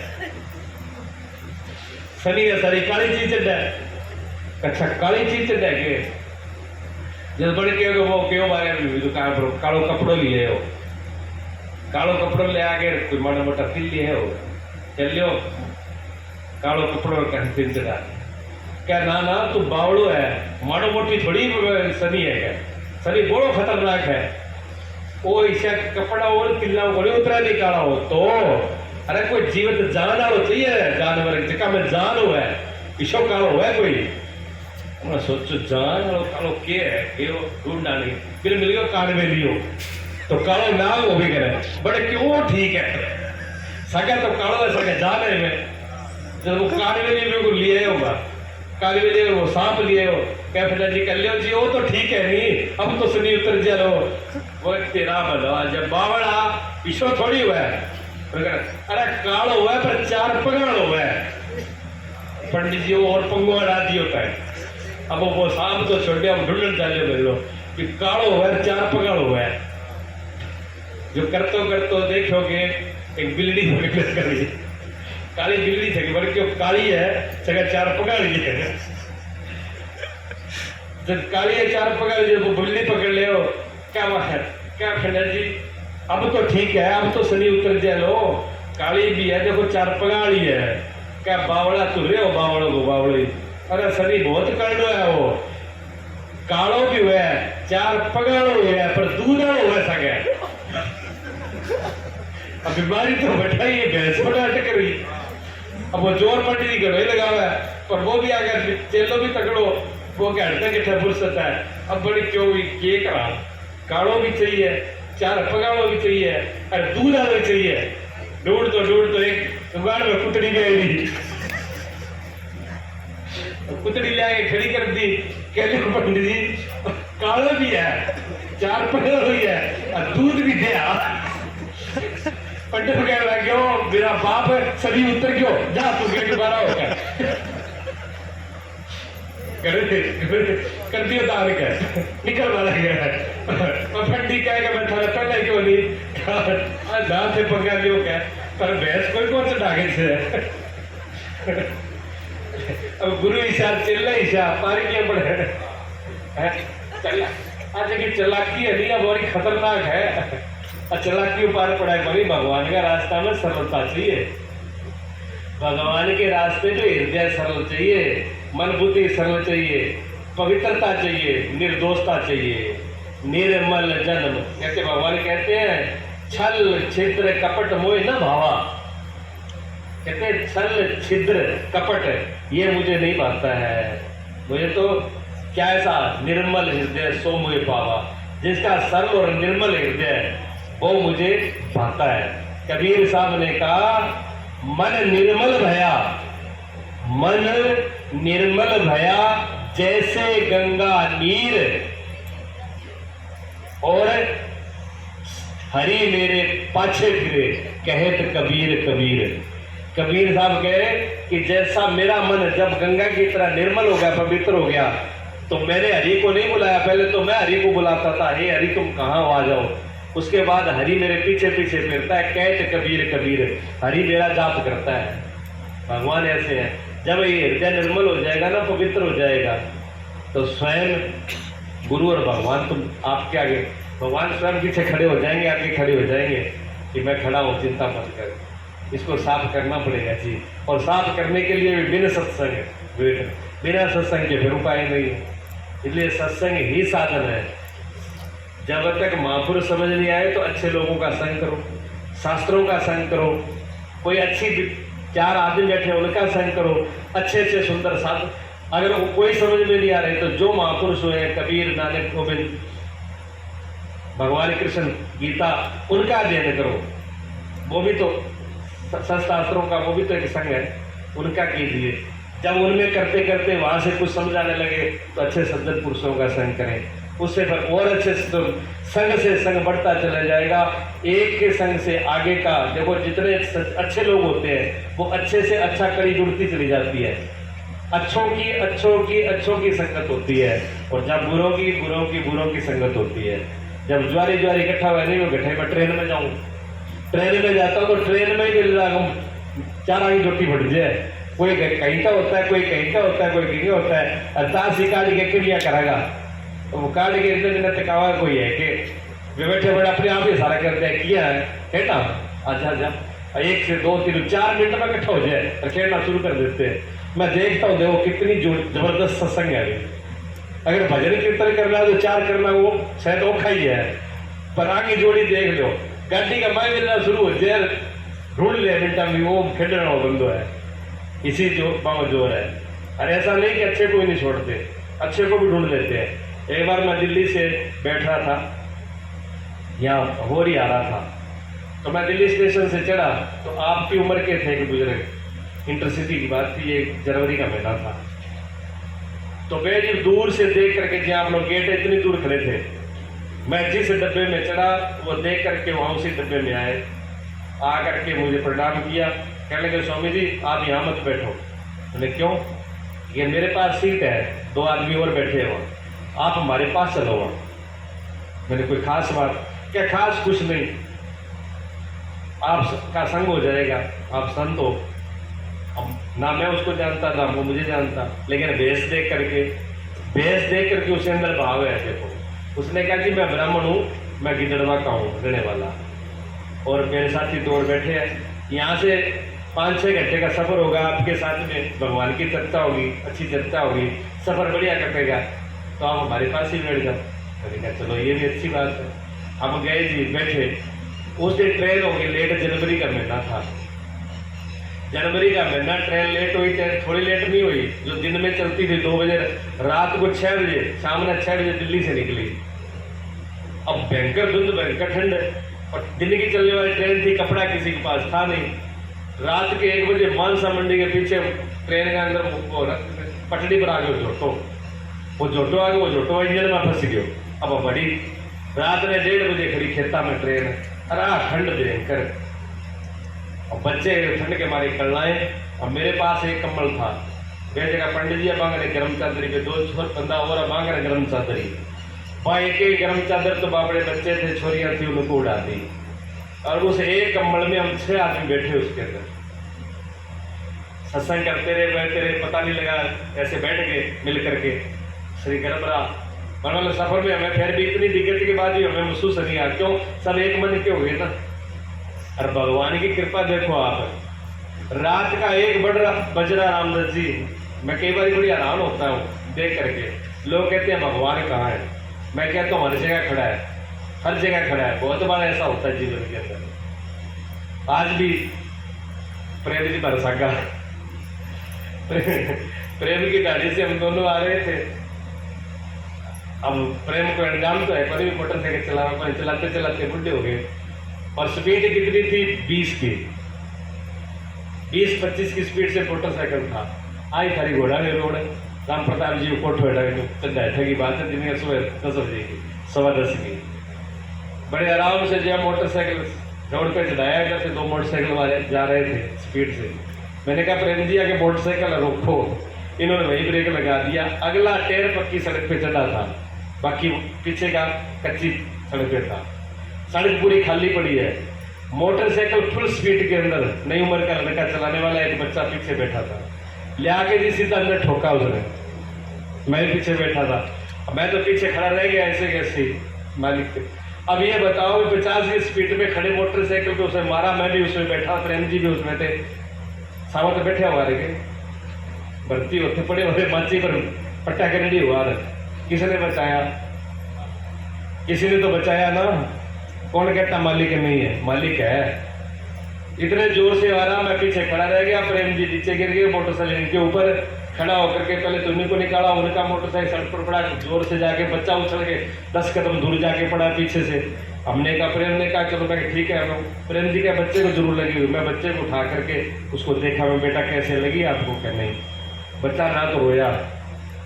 Speaker 1: शनि में सारी काली चीज चढ़ है। अच्छा काली चीज चढ़ है के जब बड़े के वो क्यों बारे दुकान पर कालो कपड़ो लिए हो, कालो कपड़ो ले आके कोई माड़ा मोटा तिल लिए हो, चलियो कालो कपड़ो कहीं चढ़ा क्या ना तू बावड़ो है, माड़ो मोटी थोड़ी शनि है क्या, शनि बड़ो खतरनाक है। वो ऐसा कपड़ा और तिल्ला बड़ी उतरा नहीं काला हो तो, अरे कोई जीवित जान वालो चाहिए, जानवर जगह में जान हो है, ईशो कालो है कोई, मैं सोचो जान वालो कालो के है के ढूंढना नहीं, फिर मिल गयो कान में लियो तो कालो नाम वो भी करे बड़े क्यों ठीक है, सगा तो कालो है सगा जान है में, जब वो कान में लिए को लिए होगा, कान में लिए वो सांप लिए हो, क्या फिर जी कर लियो जी वो तो ठीक है नहीं, अब तो शनि उतर जा लो वो तेरा भला, जब बावड़ा ईशो थोड़ी हुआ है, अरे कालो हुआ है पर 4 पगाड़ हुआ है, पंडित जी और पंगुआ राजी होता है। अब वो सांप तो छोटे हम ढूंढने चले मेरे लो कि कालो हुआ है 4 पगाड़ हुआ है, जो करतो देखोगे एक बिल्ली करी काली बिल्ली थी बल्कि क्यों काली है जगह 4 पगाड़ी है, जब काली है 4 पगाड़ी जब वो बिल्ली पकड़ ले हो क्या बात है क्या खंडा जी, अब तो ठीक है, अब तो शनि उतर जाए लो, काली भी है देखो 4 पगाड़ी है, क्या बावड़ा तुर रहे हो बावड़ो को बावड़ी, अरे शनि बहुत करड़ो है, वो कालो भी हुआ है 4 पगाड़ो हुआ है पर दूधा हुआ सके। अब बीमारी तो बैठा ही भैंस बड़ा अटक रही, अब वो जोर पट्टी नहीं करो लगा हुआ है, पर वो भी आ गया चेलो भी तकड़ो, वो क्या हटता के फुर्सत है, अब बड़ी क्यों भी के करा, काड़ो भी चाहिए 4 पगाड़ो भी चाहिए, अरे दूध आना चाहिए, ढूंढ तो एक दुकान में कुतड़ी गई, कुतड़ी ले आके खड़ी कर दी, कहले पंडित जी काला भी है 4 पगाड़ हुई है और दूध भी दिया, पंडित कहने लग गयो मेरा बाप सभी उतर गयो जा तू गेट दोबारा हो गया कर दियो दान के निकल वाला गया और पंडित कहेगा मैं थारा पहले क्यों नहीं दान से पंगा लियो क्या, पर भैंस कोई कौन सा डागे से अब गुरु ईशा चिल्ला ईशा पारी क्या पड़े चला आज की चलाकी है नहीं अब बड़ी खतरनाक है, चलाकी पार पड़ा है, भगवान का रास्ता में सरलता चाहिए, भगवान के रास्ते पे हृदय सरल चाहिए, मन बुद्धि सरल चाहिए, पवित्रता चाहिए, निर्दोषता चाहिए, निर्मल जन्म, कहते भगवान कहते हैं छल छिद्र कपट मोह न भावा, कहते छल छिद्र कपट ये मुझे नहीं भाता है, मुझे तो क्या ऐसा निर्मल हृदय सो मुझे पावा, जिसका सरल और निर्मल हृदय वो मुझे भाता है। कबीर साहब ने कहा मन निर्मल भया, मन निर्मल भया जैसे गंगा नीर, और हरि मेरे पाछे फिरे कहत कबीर कबीर, कबीर साहब कहे कि जैसा मेरा मन जब गंगा की तरह निर्मल हो गया पवित्र हो गया तो मैंने हरि को नहीं बुलाया, पहले तो मैं हरि को बुलाता था, हे हरि तुम कहाँ हो आ जाओ, उसके बाद हरि मेरे पीछे पीछे फिरता है कहत कबीर कबीर, हरि मेरा जाप करता है। भगवान ऐसे है, जब ये हृदय निर्मल हो जाएगा ना पवित्र हो जाएगा तो स्वयं गुरु और भगवान तुम आपके आगे भगवान स्वयं पीछे खड़े हो जाएंगे, आगे खड़े हो जाएंगे कि मैं खड़ा हूँ, चिंता मत कर। इसको साफ करना पड़ेगा जी, और साफ करने के लिए भी बिना सत्संग, बिना सत्संग के फिर उपाय नहीं है। इसलिए सत्संग ही साधन है। जब तक महापुरुष समझ नहीं आए तो अच्छे लोगों का संग करो, शास्त्रों का संग करो, कोई अच्छी 4 आदमी बैठे उनका संग करो, अच्छे अच्छे सुंदर साधन। अगर वो कोई समझ में नहीं आ रहे तो जो महापुरुष हुए हैं, कबीर, नानक, गोविंद, भगवान कृष्ण, गीता, उनका अध्ययन करो। वो भी तो शास्त्रों का वो भी तो एक संग है, उनका कीजिए। जब उनमें करते करते वहां से कुछ समझ आने लगे तो अच्छे सज्जन पुरुषों का संग करें, उससे फिर और अच्छे संग से संग बढ़ता चला जाएगा। एक के संग से आगे का देखो, जितने अच्छे लोग होते हैं वो अच्छे से अच्छा कड़ी जुड़ती चली जाती है। अच्छों की संगत होती है, और जब बुरों की संगत होती है। जब ज्वारी इकट्ठा हुआ, नहीं मैं गठे में ट्रेन में जाऊँ, ट्रेन में जाता हूँ तो ट्रेन में ही मिल रहा 4 आगे जोटी फट जाए, कोई कहीं का होता है, कोई कहीं का होता है, कोई कहीं का होता है। अर्थात ही काट के क्रिया करेगा तो वो काट के इतने दिन तकावा कोई है कि वे बैठे बड़े अपने आप ही सारा करते हैं, किया है ना, अच्छा 1 से 2 3 4 मिनट में इकट्ठा हो जाए और खेलना शुरू कर देते हैं। मैं देखता हूँ देखो कितनी जबरदस्त सत्संग है। अगर भजन कीर्तन करना है तो 4 करना वो शायद औखा ही है, पर आगे जोड़ी देख लो, गाड़ी का माई मिलना शुरू हो जाए, ढूंढ ले मिनटा में वो खेलना बंदो है, इसी जो पाँव जोर है। और ऐसा नहीं कि अच्छे को ही नहीं छोड़ते, अच्छे को भी ढूंढ लेते हैं। एक बार मैं दिल्ली से बैठ रहा था, यहाँ होरी आ रहा था, तो मैं दिल्ली स्टेशन से चढ़ा तो आपकी उम्र के थे एक बुजुर्ग, इंटरसिटी की बात थी, ये जनवरी का महीना था। तो मैं जब दूर से देख करके, जहाँ आप लोग गेट इतनी दूर खड़े थे, मैं जिस डब्बे में चढ़ा वो देख करके वहाँ उसी डब्बे में आए, आ करके मुझे प्रणाम किया, कहने लगे स्वामी जी आप यहाँ मत बैठो। मैंने क्यों? ये मेरे पास सीट है, 2 आदमी और बैठे हैं वहाँ, आप हमारे पास चलो वहाँ। मैंने कोई खास बात? क्या खास कुछ नहीं, आपका संग हो जाएगा, आप संत हो। अब ना मैं उसको जानता था, वो मुझे जानता, लेकिन भेष देख करके उसके अंदर भाव है। देखो उसने कहा कि मैं ब्राह्मण हूँ, मैं गिदड़वा का हूँ रहने वाला, और मेरे साथी 2 बैठे हैं, यहाँ से 5-6 घंटे का सफ़र होगा, आपके साथ में भगवान की चर्चा होगी, अच्छी चर्चा होगी, सफ़र बढ़िया कटेगा, तो आप हमारे पास ही बैठ जाओ। मैंने कहा चलो ये भी अच्छी बात है। हम गए जी, बैठे। उस दिन ट्रेन हो गई लेट, जनवरी का महीना था, जनवरी का महीना, ट्रेन लेट हुई, ट्रेन थोड़ी लेट नहीं हुई, जो दिन में चलती थी 2 बजे, रात को 6 बजे, सामने 6 बजे दिल्ली से निकली। अब भयंकर धुंध, भयंकर ठंड, और दिन की चलने वाली ट्रेन थी, कपड़ा किसी के पास था नहीं। रात के 1 बजे मानसा मंडी के पीछे ट्रेन के अंदर पटड़ी पर आ गए वो जोटो आ गया, वो जोटो इंजन में फंस गयो। अब बड़ी रात ने 1:30 बजे खड़ी खेता में ट्रेन, अरे ठंड भयंकर, और बच्चे ठंड के मारे कल्लाए। अब मेरे पास एक कंबल था, वे जगह पंडित जी मांग रहे गर्म चादरी पे, 2 छोर बंदा और मांग रहे गर्म चादरी, वहाँ एक गर्म चादर तो बाबड़े बच्चे थे, छोरियाँ थी, उनको उड़ा दी। और उस एक कंबल में हम 6 आदमी बैठे उसके अंदर, सत्संग करते रहे, पता नहीं लगा, ऐसे बैठ गए मिल करके, श्री गर्म रहा। मतलब सफर में हमें फिर भी इतनी दिक्कत के बाद भी हमें महसूस नहीं आया, क्यों? सब एक मन के हो गए ना। और भगवान की कृपा देखो आप, रात का 1 बज रहा रामदास जी, मैं कई बार बड़ी हैरान होता हूँ देख करके। लोग कहते हैं भगवान कहाँ है, मैं कहता हूँ हर जगह खड़ा है, हर जगह खड़ा है। बहुत बार ऐसा होता है जीवन के अंदर। आज भी प्रेम जी बरसागा प्रेम की गाड़ी से हम दोनों आ रहे थे। अब प्रेम को अंजाम तो है, पर भी मोटरसाइकिल चलाते चलाते बुढ़े हो गए, और स्पीड कितनी थी? 20 की, 20-25 की स्पीड से मोटरसाइकिल था। आई थारी घोड़ा ने रोड, राम प्रताप जी को कोठ बैठा की बात है, दिन में सुबह 10 बजे की, 10:15 की, बड़े आराम से जो मोटरसाइकिल रोड पे चढ़ाया, जैसे 2 मोटरसाइकिल वाले जा रहे थे स्पीड से। मैंने कहा प्रेम जी आगे मोटरसाइकिल रोको, इन्होंने वही ब्रेक लगा दिया। अगला टायर पक्की सड़क पे चला था, बाकी पीछे का कच्ची सड़क पे था, सड़क पूरी खाली पड़ी है। मोटरसाइकिल फुल स्पीड के अंदर, नई उम्र का लड़का चलाने वाला, एक बच्चा पीछे बैठा था, ले आके जी सीधा अंदर ठोका उसने। मैं पीछे बैठा था, मैं तो पीछे खड़ा रह गया ऐसे कैसे, मालिक अब ये बताओ कि 50 की स्पीड में खड़े मोटरसाइकिल पे उसे मारा, मैं भी उसमें बैठा, प्रेम जी भी उसमें थे, सामने बैठे हमारे के भर्ती होते पड़े हुए माची पर पट्टा के रेडी हुआ। किसने बचाया? किसी ने तो बचाया ना। कौन कहता मालिक नहीं है? मालिक है। इतने जोर से आ रहा, मैं पीछे खड़ा रह गया, प्रेम जी नीचे गिर गए, मोटरसाइकिल के ऊपर खड़ा होकर के पहले तो उन्हीं को निकाला, उनका मोटरसाइकिल सड़क पर पड़ा, जोर से जाके बच्चा उछल के 10 कदम दूर जाके पड़ा पीछे से। हमने कहा, प्रेम ने कहा चलो, मैं ठीक है। प्रेम जी के बच्चे को जरूर लगी हुई। मैं बच्चे को उठा करके उसको देखा, मैं बेटा कैसे लगी आपको? क्या नहीं। बच्चा ना तो रोया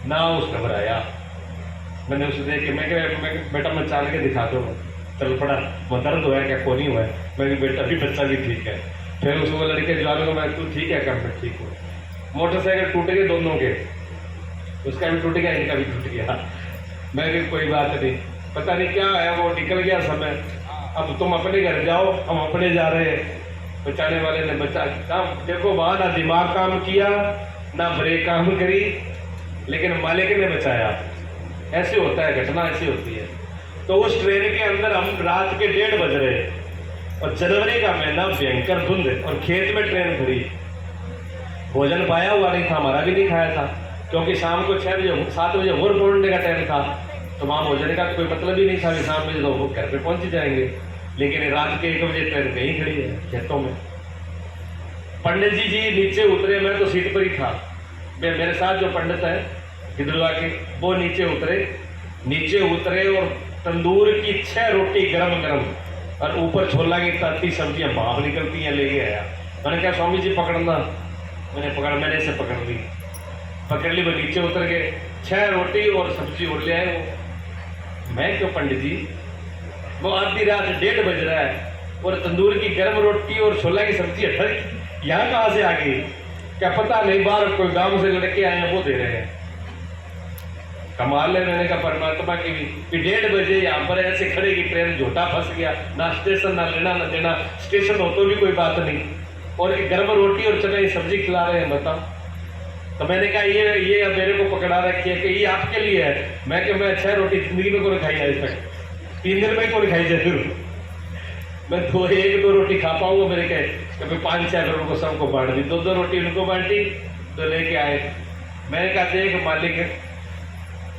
Speaker 1: ना उस घबराया। मैंने उसे देख के मैं बेटा मैं चाल के दिखा दो, चल पड़ा, वो दर्द हुआ है क्या? को नहीं हुआ है। मैं बेटा भी, बच्चा भी ठीक है। फिर उसको लड़के जवानों को, मैं तू ठीक है? कर मैं ठीक हूँ। मोटरसाइकिल टूट गए दोनों के, उसका भी टूट गया, इनका भी टूट गया। मैं भी कोई बात नहीं, पता नहीं क्या है, वो निकल गया समय। अब तुम अपने घर जाओ, हम अपने जा रहे हैं। बचाने वाले ने बचा। देखो वहां ना दिमाग काम किया ना ब्रेक काम करी, लेकिन मालिक ने बचाया। ऐसे होता है, घटना ऐसी होती है। तो उस ट्रेन के अंदर हम रात के 1:30 बज रहे, और जनवरी का महीना, भयंकर धुंध, और खेत में ट्रेन खड़ी। भोजन पाया हुआ नहीं था, हमारा भी नहीं खाया था, क्योंकि शाम को 6 बजे 7 बजे वोट पहुंचने का टाइम था। तो वहाँ भोजन का कोई मतलब ही नहीं था कि 7 बजे तो वो घर पे पहुंच ही जाएंगे। लेकिन रात के 1 बजे ट्रेन कहीं खड़ी है खेतों में। पंडित जी नीचे उतरे, मैं तो सीट पर ही था। मेरे साथ जो पंडित है गिदड़वा के, वो नीचे उतरे और तंदूर की 6 रोटी गरम गरम, और ऊपर छोला की ताती सब्जियां भाप निकलती हैं, लेके आया। मैंने कहा स्वामी जी पकड़ना। मैंने इसे पकड़ ली। वो नीचे उतर गए, 6 रोटी और सब्जी और ले आए वो। मैं क्यों पंडित जी? वो आधी रात 1:30 बज रहा है, और तंदूर की गर्म रोटी और छोला की सब्जी यहाँ कहाँ से आ गई? क्या पता नहीं, बाहर कोई गांव से लड़के आए हैं, वो दे रहे हैं। कमाल है। मैंने कहा परमात्मा की भी 1:30 बजे यहाँ पर ऐसे खड़े की ट्रेन, झोटा फंस गया, ना स्टेशन ना लेना ना देना, स्टेशन हो तो भी कोई बात नहीं, और एक गर्म रोटी और चने की सब्जी खिला रहे हैं, बताओ। तो मैंने कहा ये अब मेरे को पकड़ा रखी है कि ये आपके लिए है। मैं 6 रोटी जिंदगी में कौन खाई आज तक, 3 दिन में कौन खाई जरूर। मैं 1-2 रोटी खा पाऊंगा। मेरे कहे 5-6 लोगों को सबको बांट दी, 2-2 रोटी उनको बांटी, तो लेके आए। मैंने कहा देख मालिक,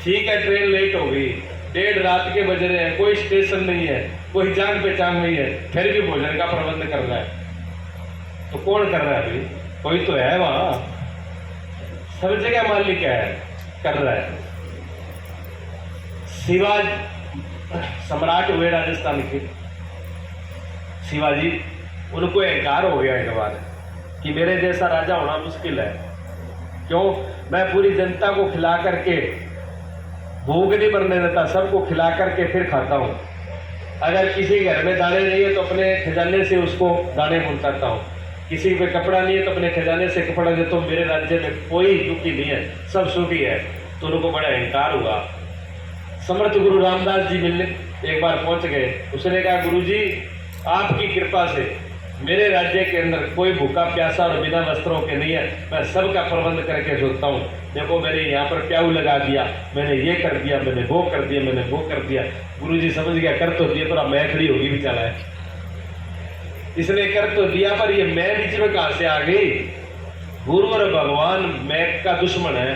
Speaker 1: ठीक है ट्रेन लेट हो गई, 1:30 रात के बज रहे हैं, कोई स्टेशन नहीं है, कोई जान पहचान नहीं है, फिर भी भोजन का प्रबंध कर रहा है। तो कौन कर रहा है भाई? कोई तो है वहां, सब जगह मालिक है, कर रहा है। शिवाजी सम्राट हुए राजस्थान के, शिवाजी, उनको अहंकार हो गया एक बार कि मेरे जैसा राजा होना मुश्किल है। क्यों? मैं पूरी जनता को खिला करके भूख नहीं मरने देता, सबको खिला करके फिर खाता हूँ। अगर किसी घर में दाने नहीं है तो अपने खजाने से उसको दाने पहुंचाता हूँ। किसी पे कपड़ा नहीं है तो अपने खजाने से कपड़ा देता हूँ। मेरे राज्य में कोई दुखी नहीं है, सब सुखी है। तो उनको बड़ा अहंकार हुआ। समर्थ गुरु रामदास जी मिलने एक बार पहुंच गए। उसने कहा गुरु जी आपकी कृपा से मेरे राज्य के अंदर कोई भूखा प्यासा और बिना वस्त्रों के नहीं है, मैं सबका प्रबंध करके सोचता हूँ। देखो मैंने यहाँ पर प्याऊ लगा दिया, मैंने ये कर दिया, मैंने वो कर दिया, मैंने वो कर दिया। गुरुजी समझ गया कर तो दिया, पर मैं खड़ी होगी भी चला है। इसने कर तो दिया, पर ये मैं बीच में कहाँ से आ गई? गुरु और भगवान मैं का दुश्मन है।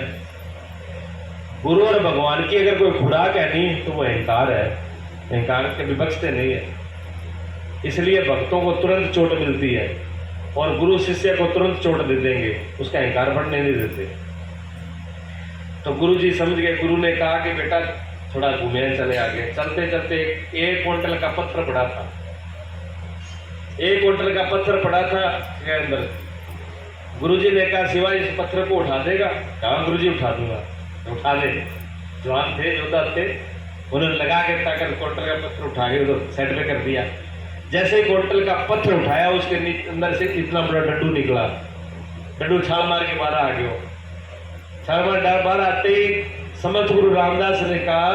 Speaker 1: गुरु और भगवान की अगर कोई खुराक है नहीं तो वो अहंकार है। अहंकार के विपक्षते नहीं है, इसलिए भक्तों को तुरंत चोट मिलती है और गुरु शिष्य को तुरंत चोट दे देंगे, उसका अहंकार बढ़ने नहीं देते। तो गुरु जी समझ गए। गुरु ने कहा कि बेटा थोड़ा घूमे चले आगे। चलते चलते 1 क्विंटल का पत्थर पड़ा था, 1 क्विंटल का पत्थर पड़ा था के अंदर। गुरु जी ने कहा शिवा इस पत्थर को उठा देगा? कहा गुरु जी उठा दूंगा। उठा दे। जवान थे, योद्धा थे, उन्होंने लगा के ताकत क्विंटल का पत्थर उठा के उधर साइड पे कर दिया। जैसे ही क्विंटल का पत्थर उठाया उसके अंदर से इतना बड़ा डड्डू निकला। डड्डू छाल मार के बाहर आ गया। छाल मार बाहर आते ही समर्थ गुरु रामदास ने कहा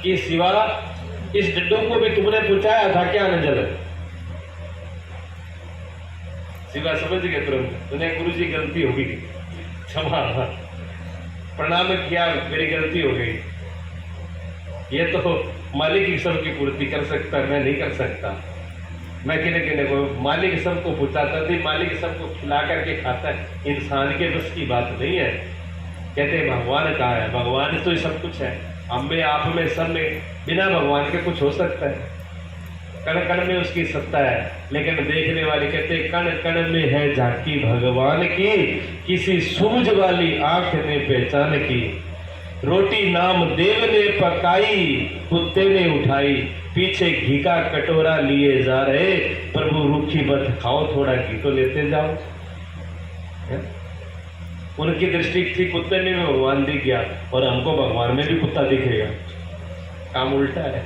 Speaker 1: कि शिवा इस डड्डू को भी तुमने पूछाया था क्या नजर? शिवा समझ गए तुरंत, उन्हें गुरु जी गलती होगी, क्षमा, प्रणाम किया, मेरी गलती हो गई। ये तो मालिक ही सबकी पूर्ति कर सकता है, मैं नहीं कर सकता। मैं किने किने को मालिक सबको पुचाता थी, मालिक सबको खिला करके खाता है, इंसान के बस की बात नहीं है। कहते हैं भगवान कहाँ है? भगवान तो सब कुछ है, हम में आप में सब में, बिना भगवान के कुछ हो सकता है? कण कण में उसकी सत्ता है, लेकिन देखने वाले कहते कण कण में है झांकी भगवान की, किसी सूझ वाली आंख ने पहचान की। रोटी नाम देव ने पकाई, कुत्ते ने उठाई, पीछे घी का कटोरा लिए जा रहे, प्रभु रूखी मत खाओ, थोड़ा घी तो लेते जाओ। है? उनकी दृष्टि थी कुत्ते में भी भगवान दिख गया, और हमको भगवान में भी कुत्ता दिखेगा। काम उल्टा है,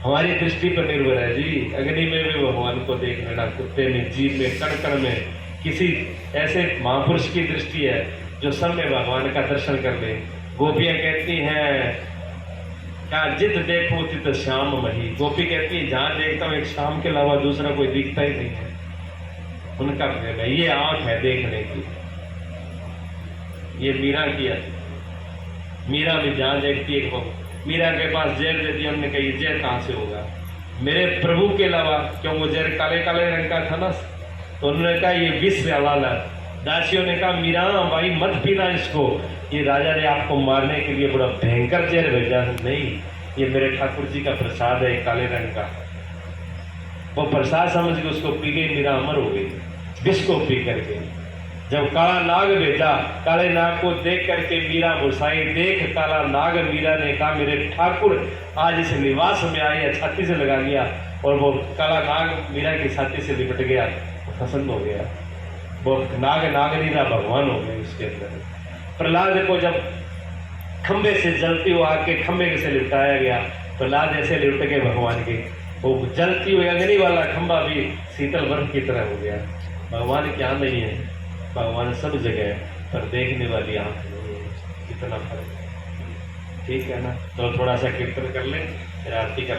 Speaker 1: हमारी दृष्टि पर निर्भर है जी। अग्नि में भी भगवान को देख लेना, कुत्ते में, जीव में, कण कण में। किसी ऐसे महापुरुष की दृष्टि है जो सब में भगवान का दर्शन कर ले। गोपियां कहती हैं क्या जित देखो तित श्याम मही। गोपी कहती है जहां देखता हूं एक शाम के अलावा दूसरा कोई दिखता ही नहीं है। उनका प्रेम है, ये आंख है देखने की। ये मीरा की है, मीरा भी जहां देखती है, मीरा के पास जहर दे दिया, हमने कही जहर कहाँ से होगा मेरे प्रभु के अलावा, क्यों वो जहर काले काले रंग का था ना, तो उन्होंने कहा ये विष वाला। दासियों ने कहा मीरा भाई मत पीना इसको, ये राजा ने आपको मारने के लिए बड़ा भयंकर जहर भेजा। नहीं, ये मेरे ठाकुर जी का प्रसाद है काले रंग का। वो प्रसाद समझ के उसको पी गई, मीरा अमर हो गई विष को पी करके। जब काला नाग भेजा, काले नाग को देख करके मीरा गुस्साई, देख काला नाग। मीरा ने कहा मेरे ठाकुर आज इस निवास में आए, छाती से लगा लिया, और वो काला नाग मीरा की छाती से लिपट गया, पसंद हो गया। वो नाग नाग नहीं रहा, भगवान हो गए उसके अंदर। प्रहलाद को जब खंबे से जलती हुआ आके खंबे से लिपटाया गया, प्रहलाद ऐसे लिपट गए भगवान के, वो जलती हुई अग्नि वाला खंबा भी शीतल बर्फ की तरह हो गया। भगवान क्या नहीं है, भगवान सब जगह है, पर देखने वाली आंख नहीं है। कितना फर्क है, ठीक है ना। तो थोड़ा सा कीर्तन कर लें, फिर आरती कर